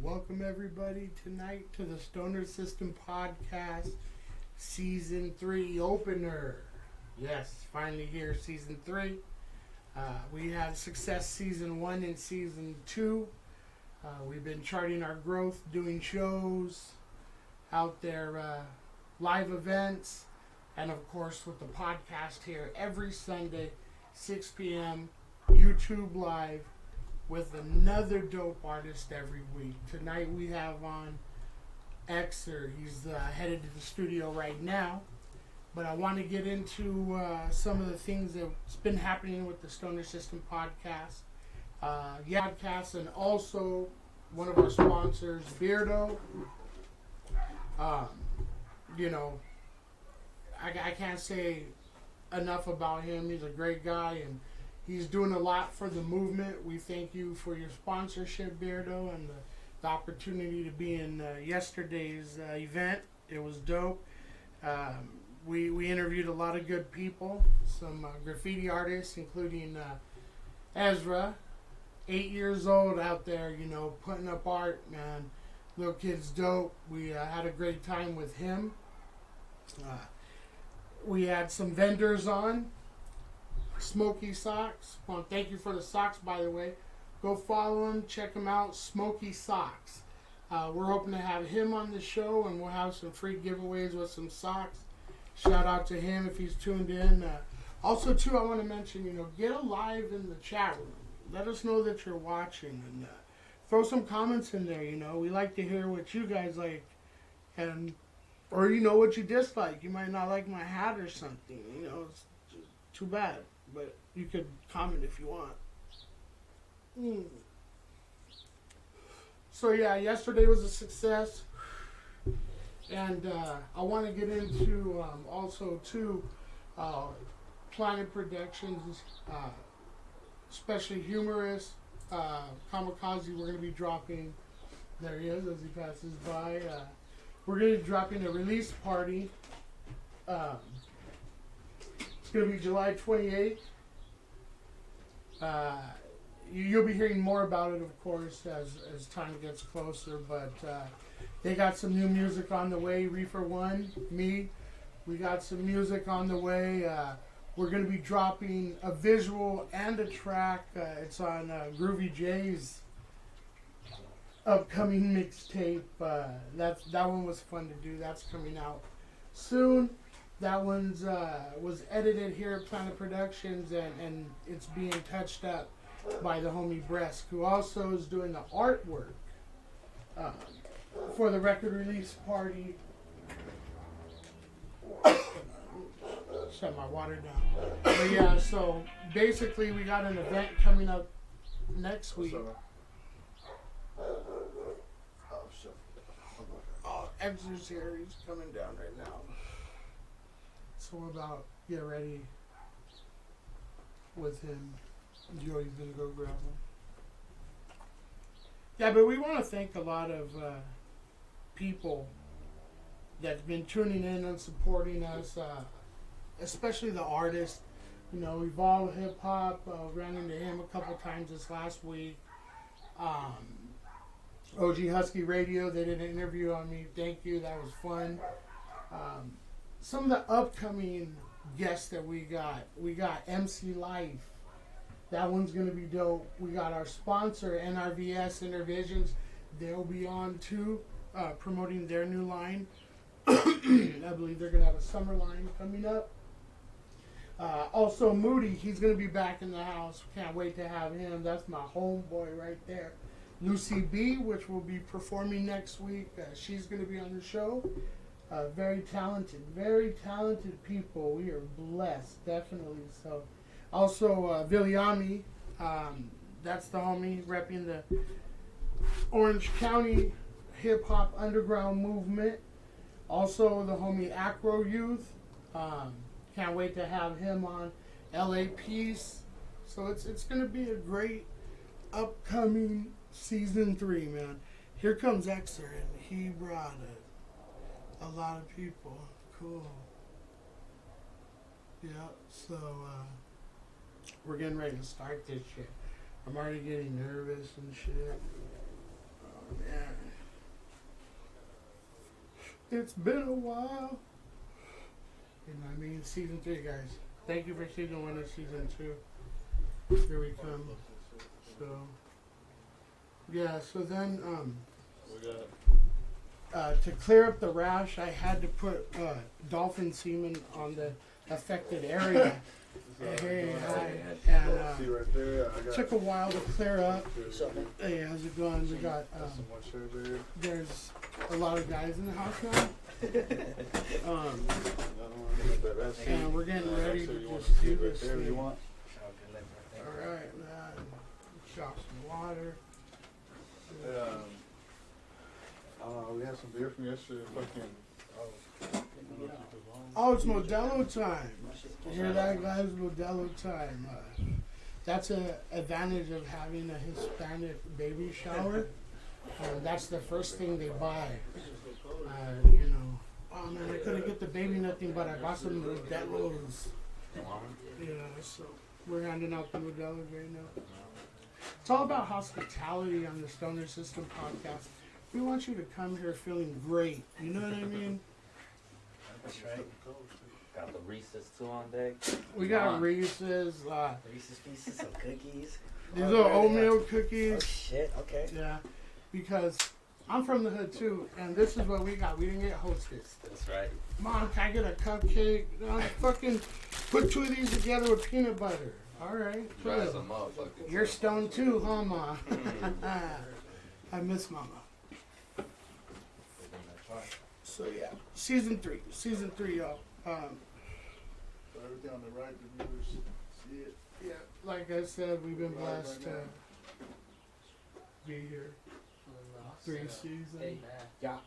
Welcome everybody tonight to the Stoner System Podcast Season 3 opener. Yes, finally here, Season 3. We had success Season 1 and Season 2. We've been charting our growth, doing shows out there, live events, and of course with the podcast here every Sunday, 6 p.m., YouTube Live, with another dope artist every week. Tonight we have on EXSR. He's headed to the studio right now. But I want to get into some of the things that's been happening with the Stoner System Podcast. Podcast, and also one of our sponsors, Beardo. I can't say enough about him. He's a great guy, and he's doing a lot for the movement. We thank you for your sponsorship, Beardo, and the opportunity to be in yesterday's event. It was dope. We interviewed a lot of good people, some graffiti artists, including Ezra, 8 years old out there, putting up art, man. Little kid's dope. We had a great time with him. We had some vendors on. Smoky Socks. Well, thank you for the socks, by the way. Go follow him. Check him out. Smoky Socks. We're hoping to have him on the show, and we'll have some free giveaways with some socks. Shout out to him if he's tuned in. Also, too, I want to mention, get alive in the chat room. Let us know that you're watching, and throw some comments in there. We like to hear what you guys like, or what you dislike. You might not like my hat or something. It's just too bad. But you could comment if you want. So yeah, yesterday was a success. And I want to get into also too Planet Productions, especially humorous Kamikaze. We're going to be dropping, there he is as he passes by. We're going to be dropping a release party. It's going to be July 28th. You'll be hearing more about it, of course, as time gets closer. But they got some new music on the way. Reefer One, me. We got some music on the way. We're going to be dropping a visual and a track. It's on Groovy J's upcoming mixtape. That one was fun to do. That's coming out soon. That one's was edited here at Planet Productions, and it's being touched up by the homie Bresk, who also is doing the artwork for the record release party. Shut my water down. But yeah, so basically we got an event coming up next week. Oh, EXSR's here. He's coming down right now. So we're about to get ready with him. Joey's gonna go grab him. Yeah, but we want to thank a lot of people that's been tuning in and supporting us, especially the artists. Evolve Hip Hop, ran into him a couple times this last week. OG Husky Radio, they did an interview on me. Thank you, that was fun. Some of the upcoming guests that we got MC Life. That one's going to be dope. We got our sponsor, NRVS Intervisions. They'll be on too, promoting their new line. I believe they're going to have a summer line coming up. Also, Moody, he's going to be back in the house. Can't wait to have him. That's my homeboy right there. Lucy B, which will be performing next week. She's going to be on the show. Very talented people. We are blessed, definitely. So, also Viliami, that's the homie repping the Orange County hip hop underground movement. Also the homie Acro Youth. Can't wait to have him on. LA Peace. So it's gonna be a great upcoming season 3, man. Here comes EXSR, and he brought a lot of people. Cool. Yeah, so we're getting ready to start this shit. I'm already getting nervous and shit. Oh man. It's been a while. You know what I mean? Season 3, guys. Thank you for season 1 and season 2. Here we come. So, yeah, so then, to clear up the rash, I had to put dolphin semen on the affected area. Hey, hi. And took a while to clear up. Hey, how's it going? We got, there's a lot of guys in the house now. And we're getting ready to just do this thing. Alright, man. Shop some water. We had some beer from yesterday. Oh, it's Modelo time. You hear that, guys? Modelo time. That's an advantage of having a Hispanic baby shower. That's the first thing they buy. You know. Oh man, I couldn't get the baby nothing, but I bought some Modelos. Yeah, so we're handing out the Modelos right now. It's all about hospitality on the Stoner System podcast. We want you to come here feeling great. You know what I mean? That's right. Got the Reese's too on deck. We got Reese's. Reese's Pieces, some cookies. These are oatmeal cookies. Oh shit, okay. Yeah, because I'm from the hood too, and this is what we got. We didn't get Hostess. That's right. Mom, can I get a cupcake? No, fucking put 2 of these together with peanut butter. All right. Dry as a motherfucker. You're stoned too, huh, Ma? I miss Mama. So yeah, season 3, y'all. So everything on the right, the viewers see it. Yeah, like I said, we've been blessed to be here for 3 seasons. Yeah.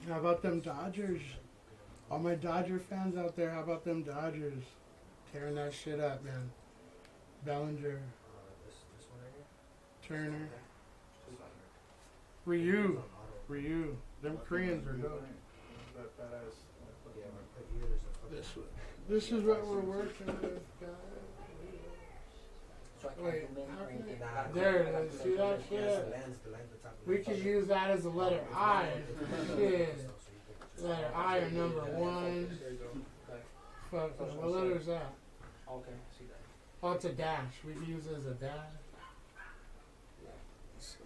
How about them Dodgers? All my Dodger fans out there, how about them Dodgers? Tearing that shit up, man. Bellinger, Turner, Ryu. Them Koreans are dope. This is what we're working with, guys. Wait, how can I? There it is. See that shit? We could use that as a letter I. Shit. Letter I or number 1. Fuck, what letter is that? Okay, I see that. Oh, it's a dash. We can use it as a dash. So.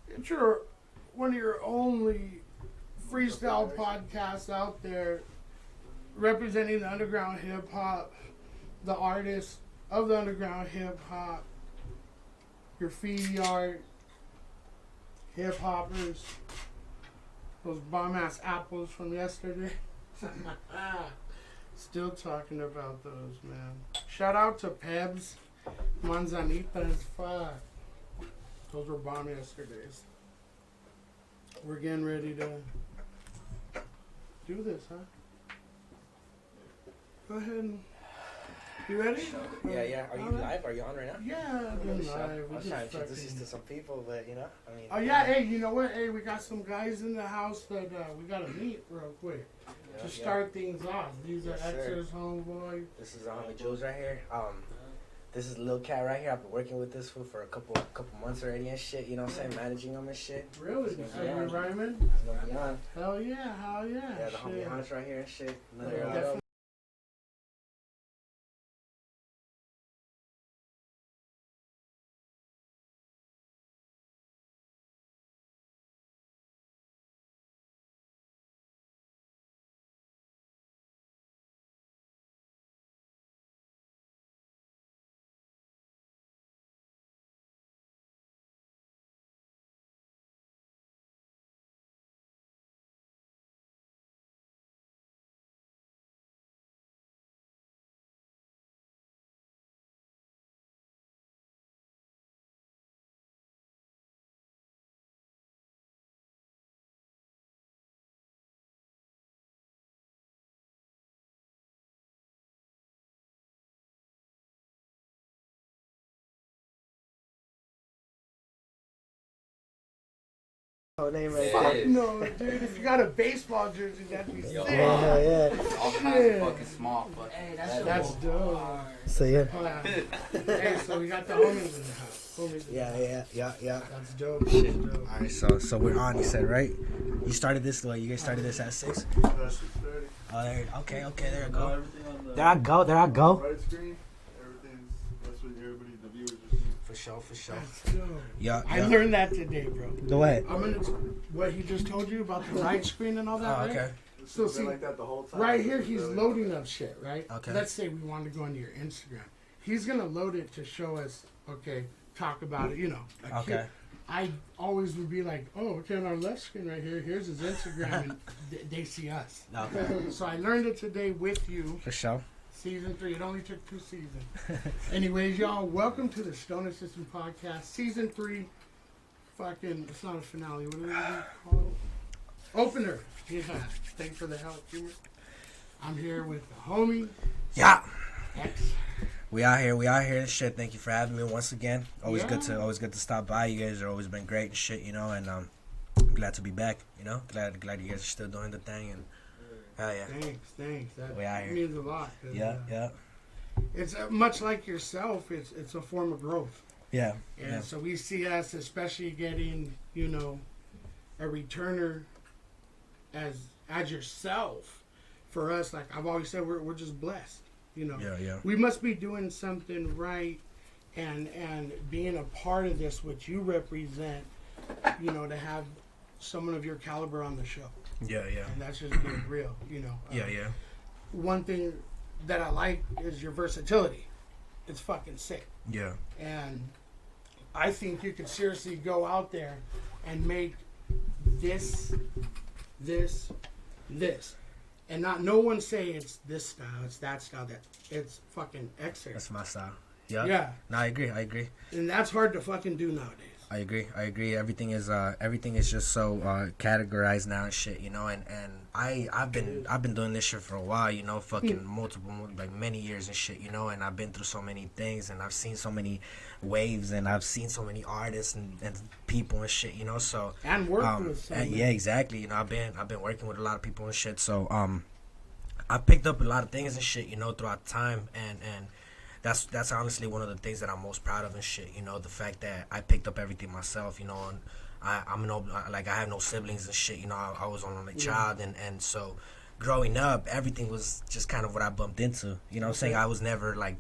It's one of your only freestyle podcasts out there representing the underground hip hop, the artists of the underground hip hop, graffiti art, hip hoppers, those bomb ass apples from yesterday. Still talking about those, man. Shout out to Pebs, Manzanita as fuck. Those were bomb yesterdays. We're getting ready to do this, huh? Go ahead and you ready? Yeah. Are you live? Are you on right now? Yeah, I've been live. I was trying to introduce you to some people, but you know, I mean. Oh yeah, hey, you know what? Hey, we got some guys in the house that we gotta meet real quick to start things off. These are X's homeboy. This is homie Joe's right here. This is Lil Cat right here. I've been working with this fool for a couple months already and shit. You know what I'm saying? Managing him and shit. Really? Are you rhyming? He's gonna be on. Hell yeah, Yeah, the homie Hans right here and shit. Another, whole name right Yeah. there. No, dude. If you got a baseball jersey, that'd be sick. Yo. Yeah. All kinds of fucking small fucking. Hey, that's That's dope. So yeah. Hey, so we got the homies in the house. Yeah. That's dope. Shit, dope. All right, so we're on. You said right. You started this the way you guys started this at 6. 6:30. Oh, there. Okay. There you Now go. everything on the There I go. right screen, that's what everybody, the viewers are seeing. For sure. That's dope. Yeah. I learned that today, bro. The what? I'm gonna what he just told you about the right screen and all that. Oh, right? okay. It's So been see, like that the whole time. Right here, It's he's really- loading up shit, right? Okay. Let's say we want to go into your Instagram. He's gonna load it to show us, okay, talk about it, like Okay. I always would be like, oh, okay, on our left screen right here, here's his Instagram, and they see us. Okay. So I learned it today with you. For sure. Season 3. It only took 2 seasons. Anyways, y'all, welcome to the Stoner System Podcast. Season 3. Fucking, it's not a finale. What do we call it? Opener. Yeah. Thanks for the help, Humor. I'm here with the homie, Yeah. X. We out here and shit. Thank you for having me once again. Always Yeah. good to stop by. You guys have always been great and shit, and I'm glad to be back, Glad you guys are still doing the thing and hell yeah. Thanks. That We out here. means a lot. 'Cause, Yeah. It's much like yourself. It's a form of growth. Yeah. And so we see us, especially getting, a returner as yourself. For us, like I've always said, we're just blessed. Yeah. We must be doing something right, and being a part of this, which you represent. To have someone of your caliber on the show, Yeah. and that's just being real. Yeah. One thing that I like is your versatility. It's fucking sick. Yeah. And I think you could seriously go out there and make this, and not no one say it's this style, it's that style. That it's fucking XR. That's my style. Yeah. Yeah, No, I agree. and that's hard to fucking do nowadays. I agree. Everything is just so categorized now and shit, and I've been doing this shit for a while, fucking many years and shit, and I've been through so many things and I've seen so many waves and I've seen so many artists and people and shit, so And work with some. and yeah, exactly. I've been working with a lot of people and shit, so I picked up a lot of things and shit, throughout time, and that's honestly one of the things that I'm most proud of and shit. The fact that I picked up everything myself. And I have no siblings and shit. I was only a child, and so growing up, everything was just kind of what I bumped into. You know what I'm saying? I was never like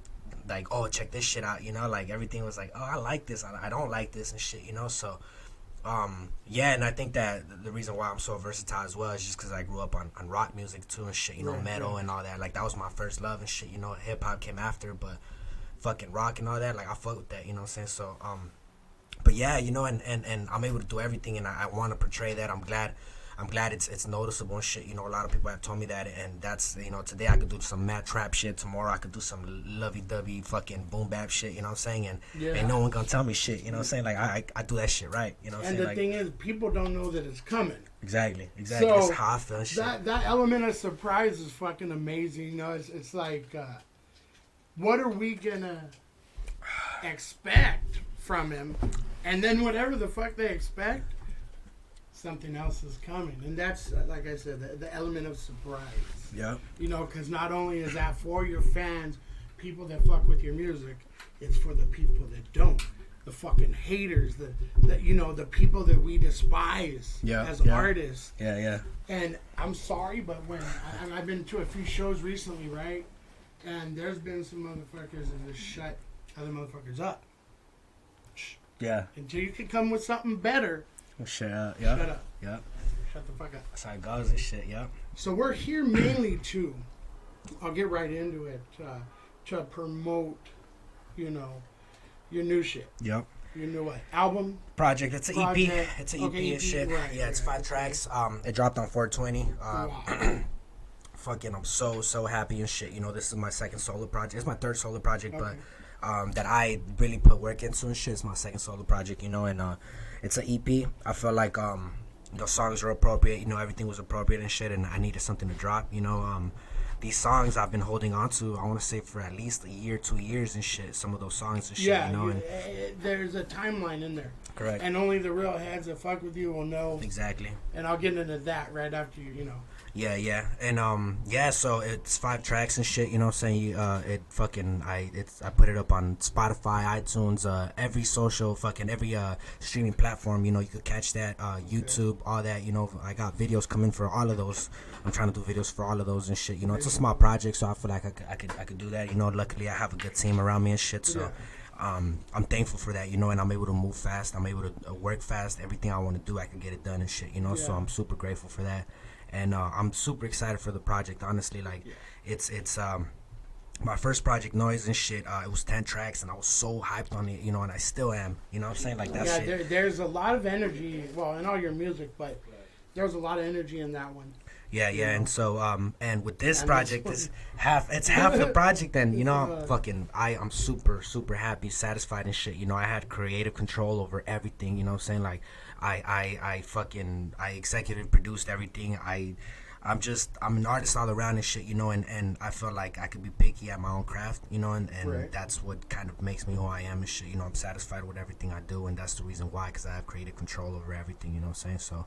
oh, check this shit out. Like everything was like, oh, I like this. I don't like this and shit. So. Yeah, and I think that the reason why I'm so versatile as well is just because I grew up on rock music too and shit, metal and all that. Like, that was my first love and shit, hip-hop came after, but fucking rock and all that, like, I fuck with that, you know what I'm saying? So, but yeah, and I'm able to do everything, and I want to portray that. I'm glad it's noticeable and shit. A lot of people have told me that, and that's, today I could do some mad trap shit. Tomorrow I could do some lovey-dovey fucking boom bap shit, you know what I'm saying? And ain't no one gonna tell me shit, you know what I'm saying? Like, I do that shit right, you know what I'm And saying? the thing is, people don't know that it's coming. Exactly. So, That's how I feel and shit. That element of surprise is fucking amazing. It's like, what are we gonna expect from him? And then whatever the fuck they expect, something else is coming. And that's, like I said, the element of surprise. Yeah. Because not only is that for your fans, people that fuck with your music, it's for the people that don't. The fucking haters, the people that we despise as artists. Yeah. And I'm sorry, but I've been to a few shows recently, right? And there's been some motherfuckers that just shut other motherfuckers up. Yeah. Until you can come with something better, Shut up. shut up. Yeah. Shut the fuck up. That's how it goes and shit, yeah. So we're here mainly I'll get right into it, to promote, your new shit. Yep. Your new what? Album? Project. It's an Project. EP. It's an EP Okay, and shit. right, Yeah, it's right, 5 tracks. It dropped on 420. Wow. Fucking, I'm so happy and shit. This is my second solo project. It's my third solo project, Okay. but that I really put work into and shit. It's my second solo project, and it's an EP. I feel like the songs are appropriate. Everything was appropriate and shit, and I needed something to drop. these songs I've been holding on to, I want to say for at least a year, 2 years and shit. Some of those songs and shit, Yeah, you know. And there's a timeline in there. correct. And only the real heads that fuck with you will know. Exactly. And I'll get into that right after you know. Yeah. And yeah, so it's 5 tracks and shit, you know what I'm saying? I put it up on Spotify, iTunes, every social every streaming platform, you know, you could catch that, YouTube, all that, you know. I got videos coming for all of those. I'm trying to do videos for all of those and shit, you know. It's a small project, so I feel like I could do that, you know. Luckily I have a good team around me and shit, so I'm thankful for that, you know, and I'm able to move fast, I'm able to work fast. Everything I want to do, I can get it done and shit, you know. So I'm super grateful for that. And I'm super excited for the project, honestly. Like, it's my first project, Noise and shit. It was 10 tracks, and I was so hyped on it, you know, and I still am. You know what I'm saying? Like, that shit. There's a lot of energy, well, in all your music, but there's a lot of energy in that one. Yeah, and so, and with this project, it's half the project, and, you know, I'm super, super happy, satisfied and shit. You know, I had creative control over everything, you know what I'm saying? Like, I executive produced everything. I'm an artist all around and shit, you know, and I feel like I could be picky at my own craft, you know, and right. That's what kind of makes me who I am and shit, you know. I'm satisfied with everything I do, and that's the reason why, because I have creative control over everything, you know what I'm saying? So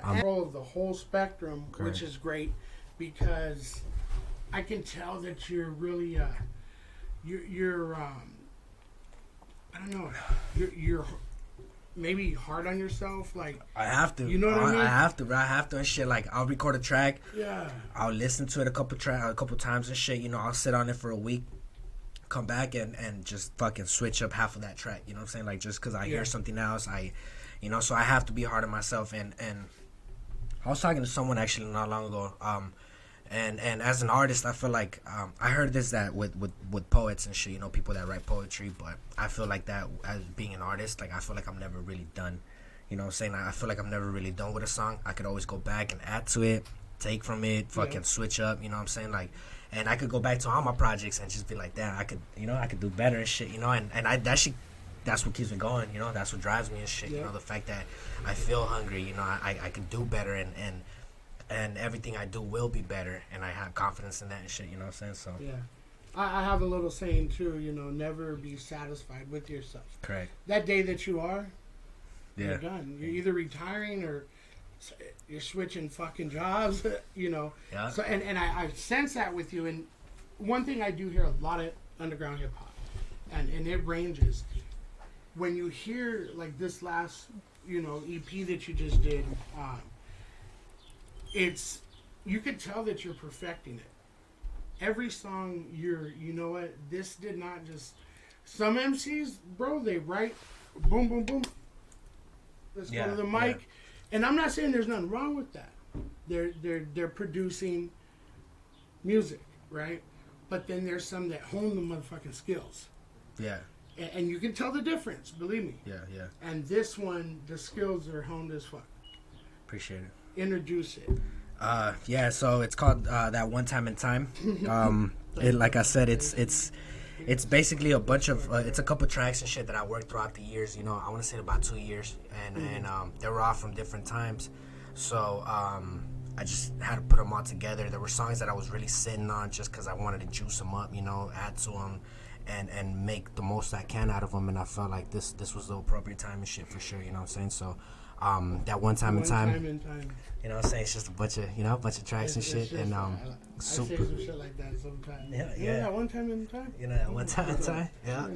control of the whole spectrum, correct. Which is great, because I can tell that you're really you're I don't know, you're maybe hard on yourself, like I have to. You know what I mean? I have to, bro. I have to and shit. Like, I'll record a track. Yeah. I'll listen to it a couple times and shit. You know, I'll sit on it for a week, come back and just fucking switch up half of that track. You know what I'm saying? Like, just because I hear something else, you know. So I have to be hard on myself. And I was talking to someone actually not long ago. And as an artist, I feel like I heard this that with poets and shit, you know, people that write poetry, but I feel like that as being an artist, like, I feel like I'm never really done. You know what I'm saying? I feel like I'm never really done with a song. I could always go back and add to it, take from it, fucking switch up, you know what I'm saying? Like, and I could go back to all my projects and just be like, damn, I could do better and shit, you know, and that's what keeps me going, you know, that's what drives me and shit, you know, the fact that I feel hungry, you know, I can do better and everything I do will be better, and I have confidence in that and shit, you know what I'm saying? So I have a little saying too, you know, never be satisfied with yourself. Correct. That day that you are, you're done. You're either retiring or you're switching fucking jobs, you know. Yeah. So and I sense that with you. And one thing I do hear a lot of underground hip hop, and it ranges. When you hear like this last, you know, EP that you just did, you could tell that you're perfecting it. Every song, you know what, this did not just, some MCs, bro, they write, boom, boom, boom, let's go to the mic. And I'm not saying there's nothing wrong with that. They're producing music, right? But then there's some that hone the motherfucking skills. Yeah. And you can tell the difference, believe me. Yeah. And this one, the skills are honed as fuck. appreciate it. Introduce it. So it's called That One Time in Time. Like I said, it's basically a bunch of it's a couple tracks and shit that I worked throughout the years. You know, I want to say about 2 years, and they were all from different times. So I just had to put them all together. There were songs that I was really sitting on just because I wanted to juice them up, you know, add to them, and make the most I can out of them. And I felt like this was the appropriate time and shit for sure. You know what I'm saying? So. That one time in time, you know what I'm saying? It's just a bunch of tracks and shit, and super. I say some shit like that sometimes. Yeah. You know that one time in time? You know that one time in time? Yeah.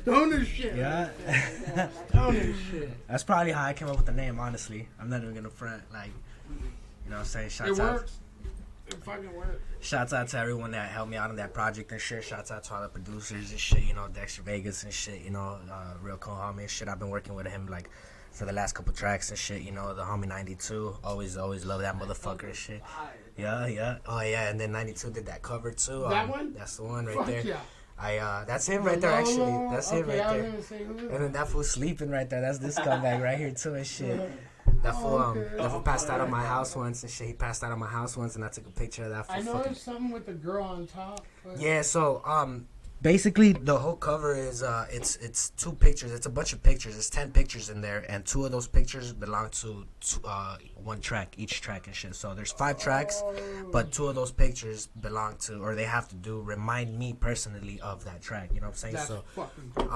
Stoner shit. Yeah. Stoner shit. That's probably how I came up with the name, honestly. I'm not even gonna front, like, you know what I'm saying? It works. It fucking works. Shouts out to everyone that helped me out on that project and shit. Shouts out to all the producers and shit, you know, Dexter Vegas and shit, you know, real cool homie and shit. I've been working with him, like, for the last couple tracks and shit, you know, the homie 92, always love that motherfucker and shit. Yeah. Oh yeah, and then 92 did that cover too. That one? That's the one right Fuck there. Yeah. That's him right there actually. That's him right I was there. gonna say, who is And then that fool sleeping right there. That's this scumbag right here too and shit. That fool passed out on my house once and shit. He passed out on my house once and I took a picture of that fool. I know there's something with the girl on top. Yeah, so basically the whole cover is it's 2 pictures. It's a bunch of pictures. It's 10 pictures in there, and 2 of those pictures belong to 1 track, each track and shit. So there's 5 tracks, but 2 of those pictures belong to, or they have to remind me personally of that track. You know what I'm saying? That's so fucking cool.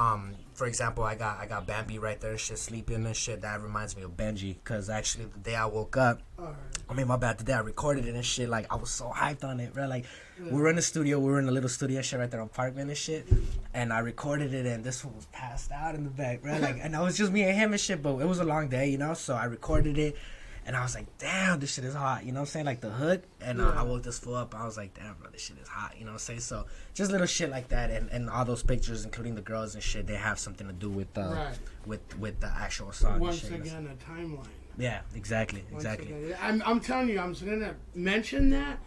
for example, I got Bambi right there, shit, sleeping and shit. That reminds me of Benji, cause actually the day I woke up, I mean, my bad, the day I recorded it and shit, like I was so hyped on it, bro. Like we were in the studio, we were in a little studio and shit right there on Parkman and shit, and I recorded it, and this one was passed out in the back, bro. Like, and it was just me and him and shit, but it was a long day, you know. So I recorded it, and I was like, damn, this shit is hot, you know what I'm saying? Like the hook, and I woke this fool up, I was like, damn, bro, this shit is hot, you know what I'm saying? So just little shit like that, and all those pictures, including the girls and shit, they have something to do with with the actual song. Once and shit. again, a timeline. Yeah, exactly. Again, I'm telling you, I'm gonna mention that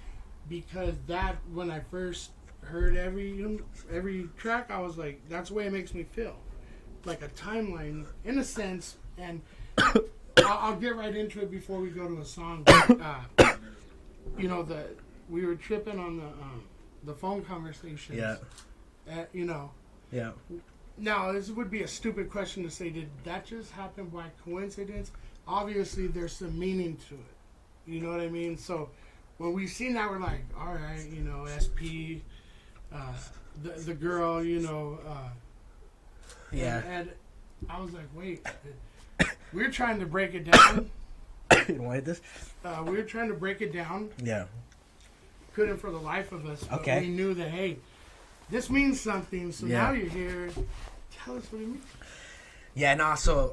because that when I first heard every track, I was like, that's the way it makes me feel, like a timeline in a sense. And I'll get right into it before we go to a song. You know, we were tripping on the phone conversations. Yeah. You know. Yeah. Now, this would be a stupid question to say, did that just happen by coincidence? Obviously, there's some meaning to it. You know what I mean? So, when we seen that, we're like, all right, you know, SP, the girl, you know. Yeah. And I was like, wait. We're trying to break it down. You don't want this? We were trying to break it down. Yeah. Couldn't for the life of us. But Okay. we knew that, hey, this means something. So Yeah. now you're here. Tell us what it means. Yeah, nah, so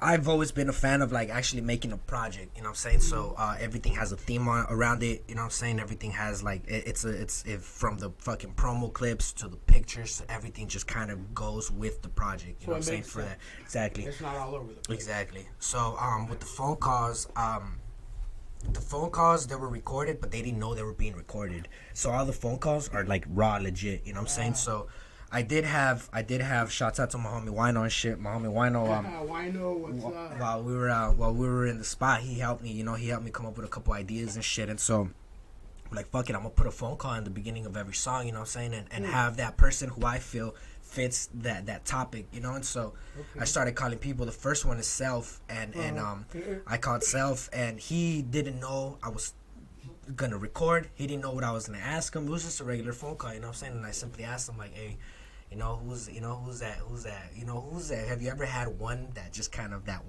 I've always been a fan of like actually making a project, you know what I'm saying? So everything has a theme around it, you know what I'm saying? Everything has like it's from the fucking promo clips to the pictures, to everything just kind of goes with the project, you know what I'm saying? For that. Exactly. It's not all over the place. Exactly. So with the phone calls, they were recorded, but they didn't know they were being recorded. So all the phone calls are like raw, legit, you know what I'm saying? So I did have shouts out to my homie Wino and shit. My homie Wino, Wino, what's up? while we were in the spot, he helped me, you know, come up with a couple ideas and shit. And so I'm like, fuck it, I'm gonna put a phone call in the beginning of every song, you know what I'm saying? And have that person who I feel fits that topic, you know. And so I started calling people. The first one is Self, and I called Self, and he didn't know I was gonna record. He didn't know what I was gonna ask him. It was just a regular phone call, you know what I'm saying? And I simply asked him like, hey, who's that? Have you ever had one that just kind of got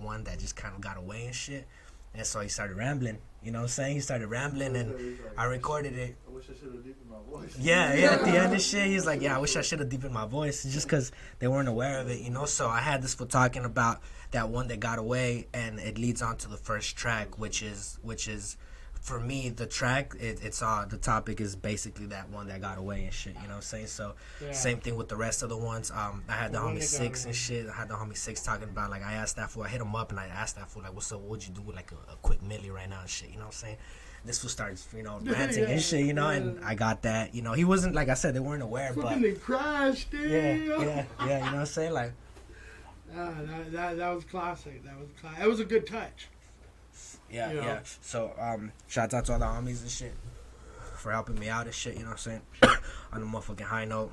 away and shit? And so he started rambling, you know what I'm saying? He started rambling, and I recorded it. I wish I should have deepened my voice. Yeah, at the end of shit, he's like, yeah, I wish I should have deepened my voice, just because they weren't aware of it, you know? So I had this for talking about that one that got away, and it leads on to the first track, which is for me, the track, it's the topic is basically that one that got away and shit, you know what I'm saying? So, same thing with the rest of the ones. I had the homie Six and shit. I had the homie Six talking about, like, I hit him up and I asked that fool, like, what's up, what would you do with, like, a quick milli right now and shit, you know what I'm saying? This fool starts, you know, ranting and shit, you know, and I got that, you know, he wasn't, like I said, they weren't aware, but. They crashed, dude. Yeah, you know what I'm saying? Like. That was classic. It was a good touch. Yeah. So, shout out to all the homies and shit for helping me out and shit, you know what I'm saying? On a motherfucking high note.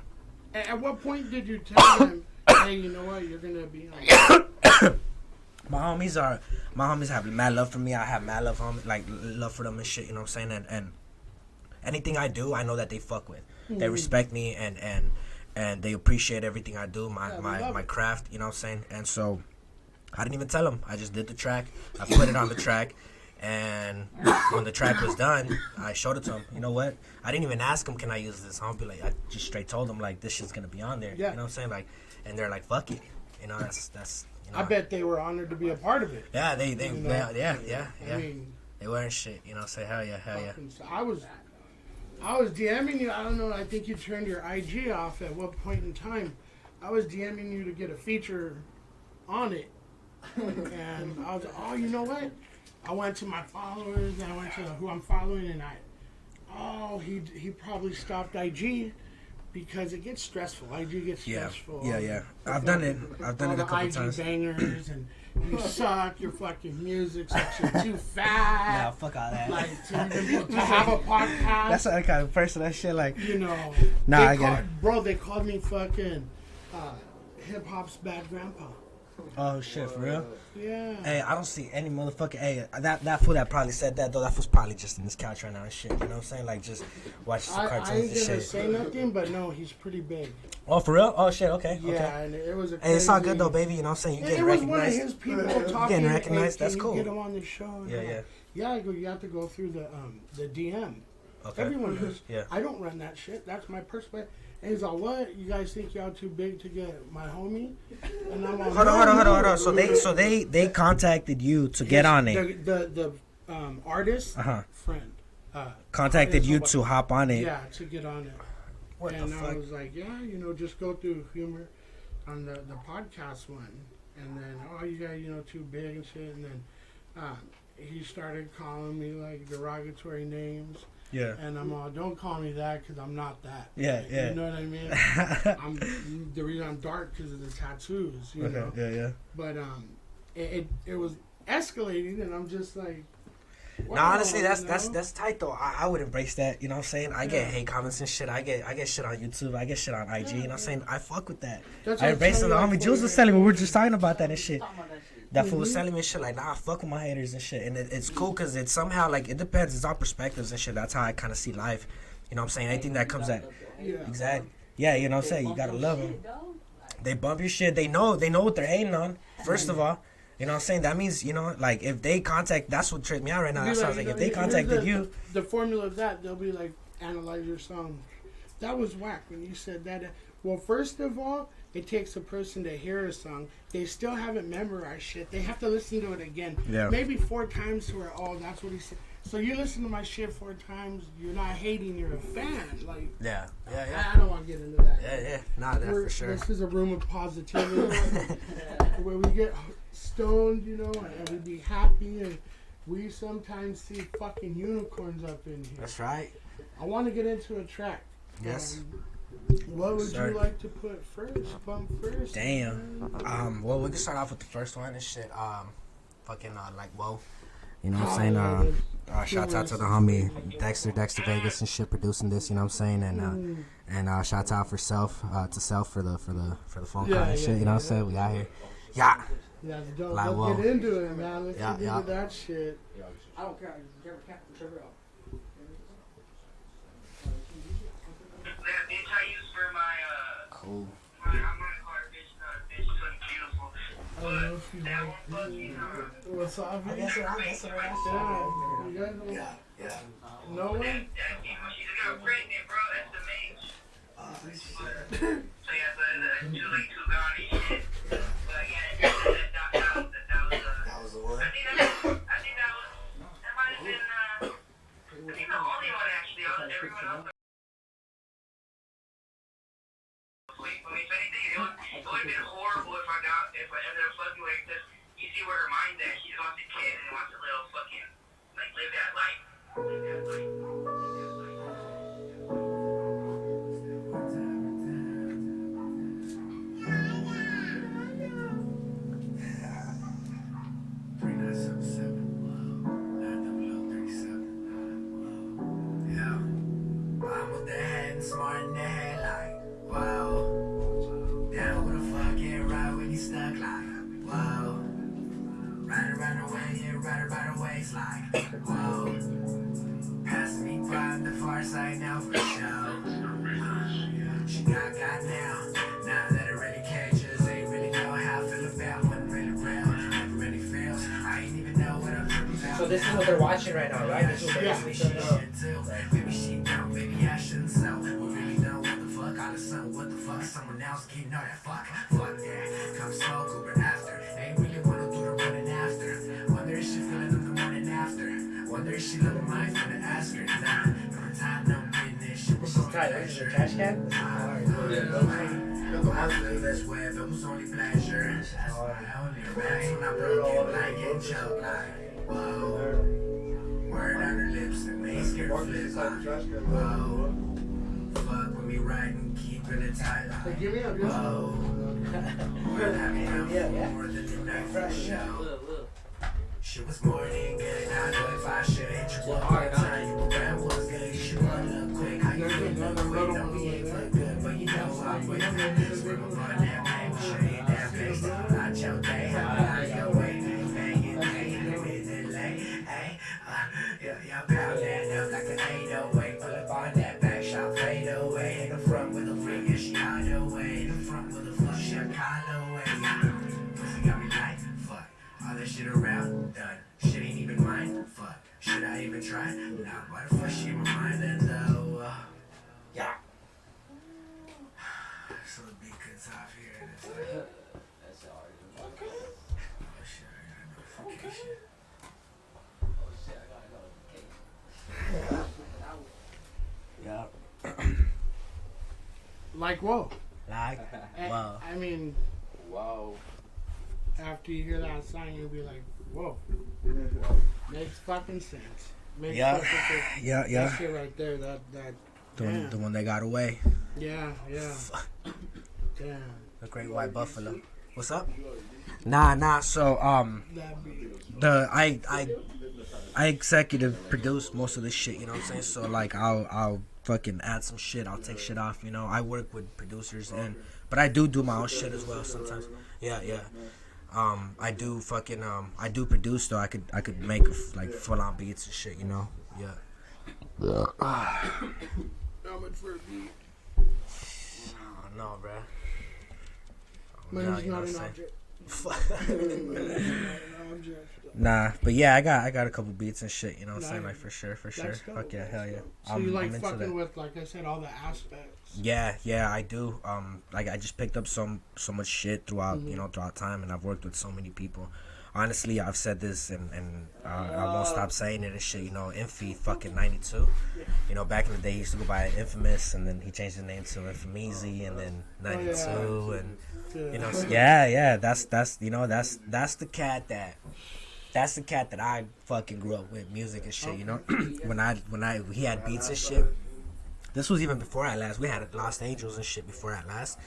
At what point did you tell them, hey, you know what, you're gonna be on? My homies have mad love for me. I have mad love for them and shit, you know what I'm saying? And anything I do, I know that they fuck with. They respect me and they appreciate everything I do, my craft, you know what I'm saying? And so I didn't even tell them. I just did the track. I put it on the track. And when the track was done, I showed it to them. You know what? I didn't even ask them, can I use this? I'll be like, I just straight told them, like, this shit's going to be on there. Yeah. You know what I'm saying? Like, and they're like, fuck it. You know, that's you know. I bet they were honored to be a part of it. Yeah, they you know? yeah. I mean, they weren't shit. You know, say hell yeah. I was DMing you. I don't know. I think you turned your IG off at what point in time. I was DMing you to get a feature on it. And I was like, oh, you know what? I went to my followers, and I went to who I'm following, and he probably stopped IG because it gets stressful. IG gets Yeah, stressful. yeah. I've done it. I've done All it a the couple IG times. bangers and you suck. Your fucking music sucks. You're too Nah, fat. fuck all that. Like to have a podcast. That's the kind of person that shit like. You know. Nah, they I get it. Bro, they called me fucking hip hop's bad grandpa. Oh shit, for real? Yeah. Hey, I don't see any motherfucker. Hey, that fool that probably said that though, that fool's probably just in this couch right now and shit. You know what I'm saying? Like just watching some I cartoons ain't and gonna shit. say nothing, but no, he's pretty big. Oh, for real? Oh shit. Okay. Yeah, Okay. and it was a Hey, it's all crazy- good though, baby. You know what I'm saying? You It getting was one of recognized. his people talking. Getting recognized, Hey, that's can cool. You get him on the show. And Yeah, I'm yeah. like, yeah, I go. You have to go through the DM. Okay. Everyone does. Yeah. I don't run that shit. That's my perspective. And he's like, what? You guys think y'all too big to get my homie? And I'm like, Hold on. So they contacted you to get on it. The artist Uh-huh. friend Contacted is you what- to hop on it. Yeah, to get on it. What And the I fuck? was like, yeah, just go through humor on the podcast one. And then, oh, you guys, too big and shit. And then he started calling me, like, derogatory names. Yeah. And I'm all, don't call me that because I'm not that. Yeah, Like, yeah. You know what I mean? The reason I'm dark because of the tattoos, you know. Yeah. But it was escalating, and I'm just like, No, wow, honestly, you know? that's tight though. I would embrace that. You know what I'm saying? I get Yeah. hate comments and shit. I get shit on YouTube. I get shit on IG. You know what I'm saying? I fuck with that. That's I what I'm embrace it. The telling you, homie like, Jules was telling me we were just talking about that and shit. That fool was Mhm. telling me shit like, nah, fuck with my haters and shit. And it's cool because it's somehow like it depends. It's all perspectives and shit. That's how I kind of see life. You know what I'm saying? Anything that comes at Yeah. exactly. Yeah, you know what I'm saying? You gotta love them. They bump your shit. They know what they're hating on. First of all. You know what I'm saying? That means, like, if they contact, that's what tripped me out right now. Be That sounds like if they here's contacted you. The formula of that, they'll be like, analyze your song. That was whack when you said that. Well, first of all, it takes a person to hear a song. They still haven't memorized shit. They have to listen to it again. Yeah. Maybe 4 times to where, oh, that's what he said. So you listen to my shit 4 times, you're not hating, you're a fan. Like, Yeah. I don't want to get into that. Yeah. Nah, that's for sure. This is a room of positivity where we get stoned, and we be happy, and we sometimes see fucking unicorns up in here. That's right. I want to get into a track. Yes. What would Sir. you like to put first? Bump first? Damn. Well, we can start off with the first one and shit. Fucking like, whoa. You know what I'm saying? Shouts out to the homie Dexter Vegas and shit producing this. You know what I'm saying? And shouts out to Self for the phone call and shit. You know what I'm saying? We out here. Yeah. Yeah, Like, let's whoa. get into it, man. Let's Yeah, get yeah. into that shit. I don't care. Whichever out. That bitch I use for my Cool. I'm gonna call her bitch, bitch looking beautiful. I don't know if you That like one fucking what's up? I guess it right. Yeah. You guys know? Yeah. No one? that she just got pregnant, bro. That's the main. So yeah, so too late, too gone and shit. But yeah, that was That was the one. I think that might have been I think the only one actually. Everyone else. Wait, if anything, it would have been horrible if I ended up fucking with her, because you see where her mind's at. She just wants a kid and wants a little fucking, like, live that life. I'm with the head and smart in the head, like, wow. Down with a fucking ride when you stuck, like, wow. Ride around the way, yeah, ride about the waist, like, wow. Passing me by the far side now for show. She got now. Now that it really catches, ain't really know how I feel about when really real. Never really feels. I ain't even know what I'm talking about. So this is what they're watching right now, right? This is what they're Yeah. listening to. Maybe she don't, maybe I shouldn't so. We really know what the fuck, all of a sudden, what the fuck, someone else can know that fuck that. Come smoke Uber after, ain't really wanna do the running after. Wonder if she feeling them the morning after. Wonder if she loving mine for the ask her. Nah, every time no business, she was This is tight. This is your trash can? this way, if it was only pleasure. That's my only rest when I broke it like it choked like, whoa. Word on her lips and they scared to flip like, whoa. Fuck with we riding, keeping it tight Hey, like. give me up, yes. Whoa. We're having out more than the night for show. Shit was more than good. Now I know if I should hit you up one time, you around was good. You should run up quick. How you feeling quick? Don't be ain't look good, but you know I put this room on that man. Sure hit that face. Not your day. How your way? Banging, banging with it late. Hey, yeah, pound that up like an 808. Pull up on that back shot, fade away. In the front with a freak, yeah, she hide away. In the front with a fuck, she a collar away. Pussy got me like, fuck. All that shit around, done. Shit ain't even mine, fuck. Should I even try? Nah, why the fuck she reminding though? Yeah. So the beat cuts off here and it's like, That's hard. oh shit, I got a notification. Oh shit, I got a notification. Yeah. Like, whoa. Like, wow. I mean, Wow. after you hear that song, you'll be like, whoa. Makes fucking sense. Makes Yeah. fucking sense. Yeah, That yeah. shit right there, that The one that got away. yeah. Damn. The great white buffalo. What's up? Nah. So That beat. I executive produce most of this shit. You know what I'm saying? So like I'll fucking add some shit. I'll take shit off. You know, I work with producers but I do my own shit as well sometimes. Yeah. I do produce though. I could make like full on beats and shit. You know? Yeah. How much for a beat? I don't know, bruh. Money's you know not an what I'm object. Nah, but yeah, I got a couple beats and shit. You know what I'm saying? Nice. Like for sure. That's dope. Fuck yeah, hell yeah. So you like into fucking that. with, like I said, all the aspects. Yeah, I do. Like I just picked up so much shit throughout throughout time, and I've worked with so many people. Honestly, I've said this and I won't stop saying it and shit. You know, Infy fucking 92. You know, back in the day he used to go by Infamous, and then he changed his name to Infameezy, and then 92, and you know, yeah. That's the cat that I fucking grew up with, music and shit. You know, when he had beats and shit. This was even before ATLAST. We had Lost Angels and shit before ATLAST.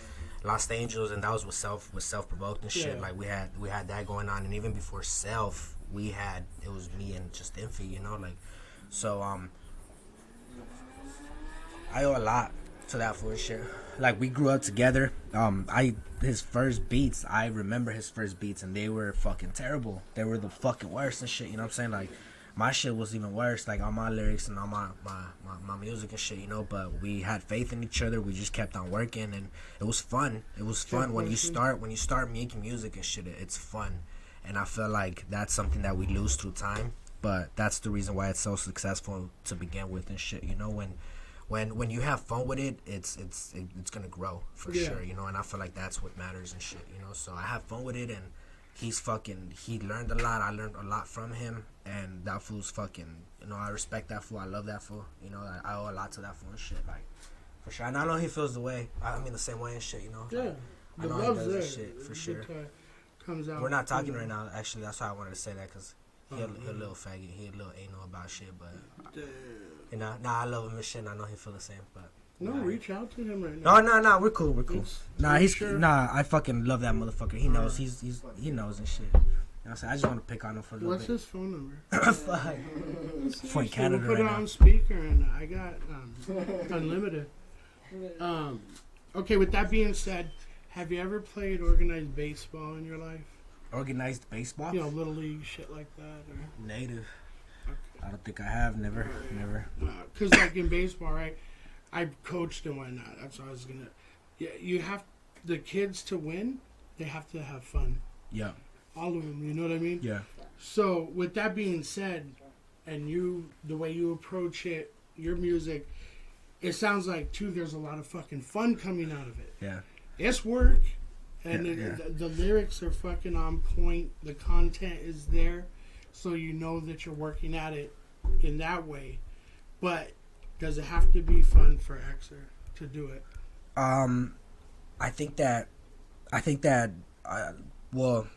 Lost Angels, and that was with self-provoked and shit. Yeah. Like we had that going on, and even before Self, it was me and just Infy, you know, like so. I owe a lot to that for shit. Like we grew up together. His first beats, I remember his first beats, and they were fucking terrible. They were the fucking worst and shit. You know what I'm saying? Like my shit was even worse, like all my lyrics and all my music and shit, you know, but we had faith in each other. We just kept on working, and it was fun. It was fun when you start making music and shit. It's fun, and I feel like that's something that we lose through time, but that's the reason why it's so successful to begin with and shit, you know. When you have fun with it, it's gonna grow for sure, you know, and I feel like that's what matters and shit, you know. So I have fun with it, and he learned a lot. I learned a lot from him, and that fool's fucking, you know, I respect that fool. I love that fool. You know, I owe a lot to that fool and shit, like, for sure. And I know he feels the way. I mean, the same way and shit, you know. Yeah, like, I the know love's he does there. that shit, for sure. Comes out. We're not talking right now, actually. That's why I wanted to say that, because he a little faggot. He a little anal about shit, but, you know, I love him and shit, and I know he feel the same, but. No, reach out to him right now. No, we're cool. Sure? I fucking love that motherfucker. He knows, he knows and shit. You know what I'm saying? I just want to pick on him for a little What's bit. his phone number? Fuck. For in Canada We'll put right it now. on speaker, and I got unlimited. Okay, with that being said, have you ever played organized baseball in your life? Organized baseball? You know, little league shit like that, or Native. I don't think I have. Never. because like in baseball, right? I coached and whatnot. That's what I was gonna. Yeah, you have the kids to win. They have to have fun. Yeah. All of them. You know what I mean? Yeah. So with that being said, and the way you approach it, your music, it sounds like too. There's a lot of fucking fun coming out of it. Yeah. It's work, and Yeah. The lyrics are fucking on point. The content is there, so you know that you're working at it in that way. But does it have to be fun for Exer to do it? I think that. Well,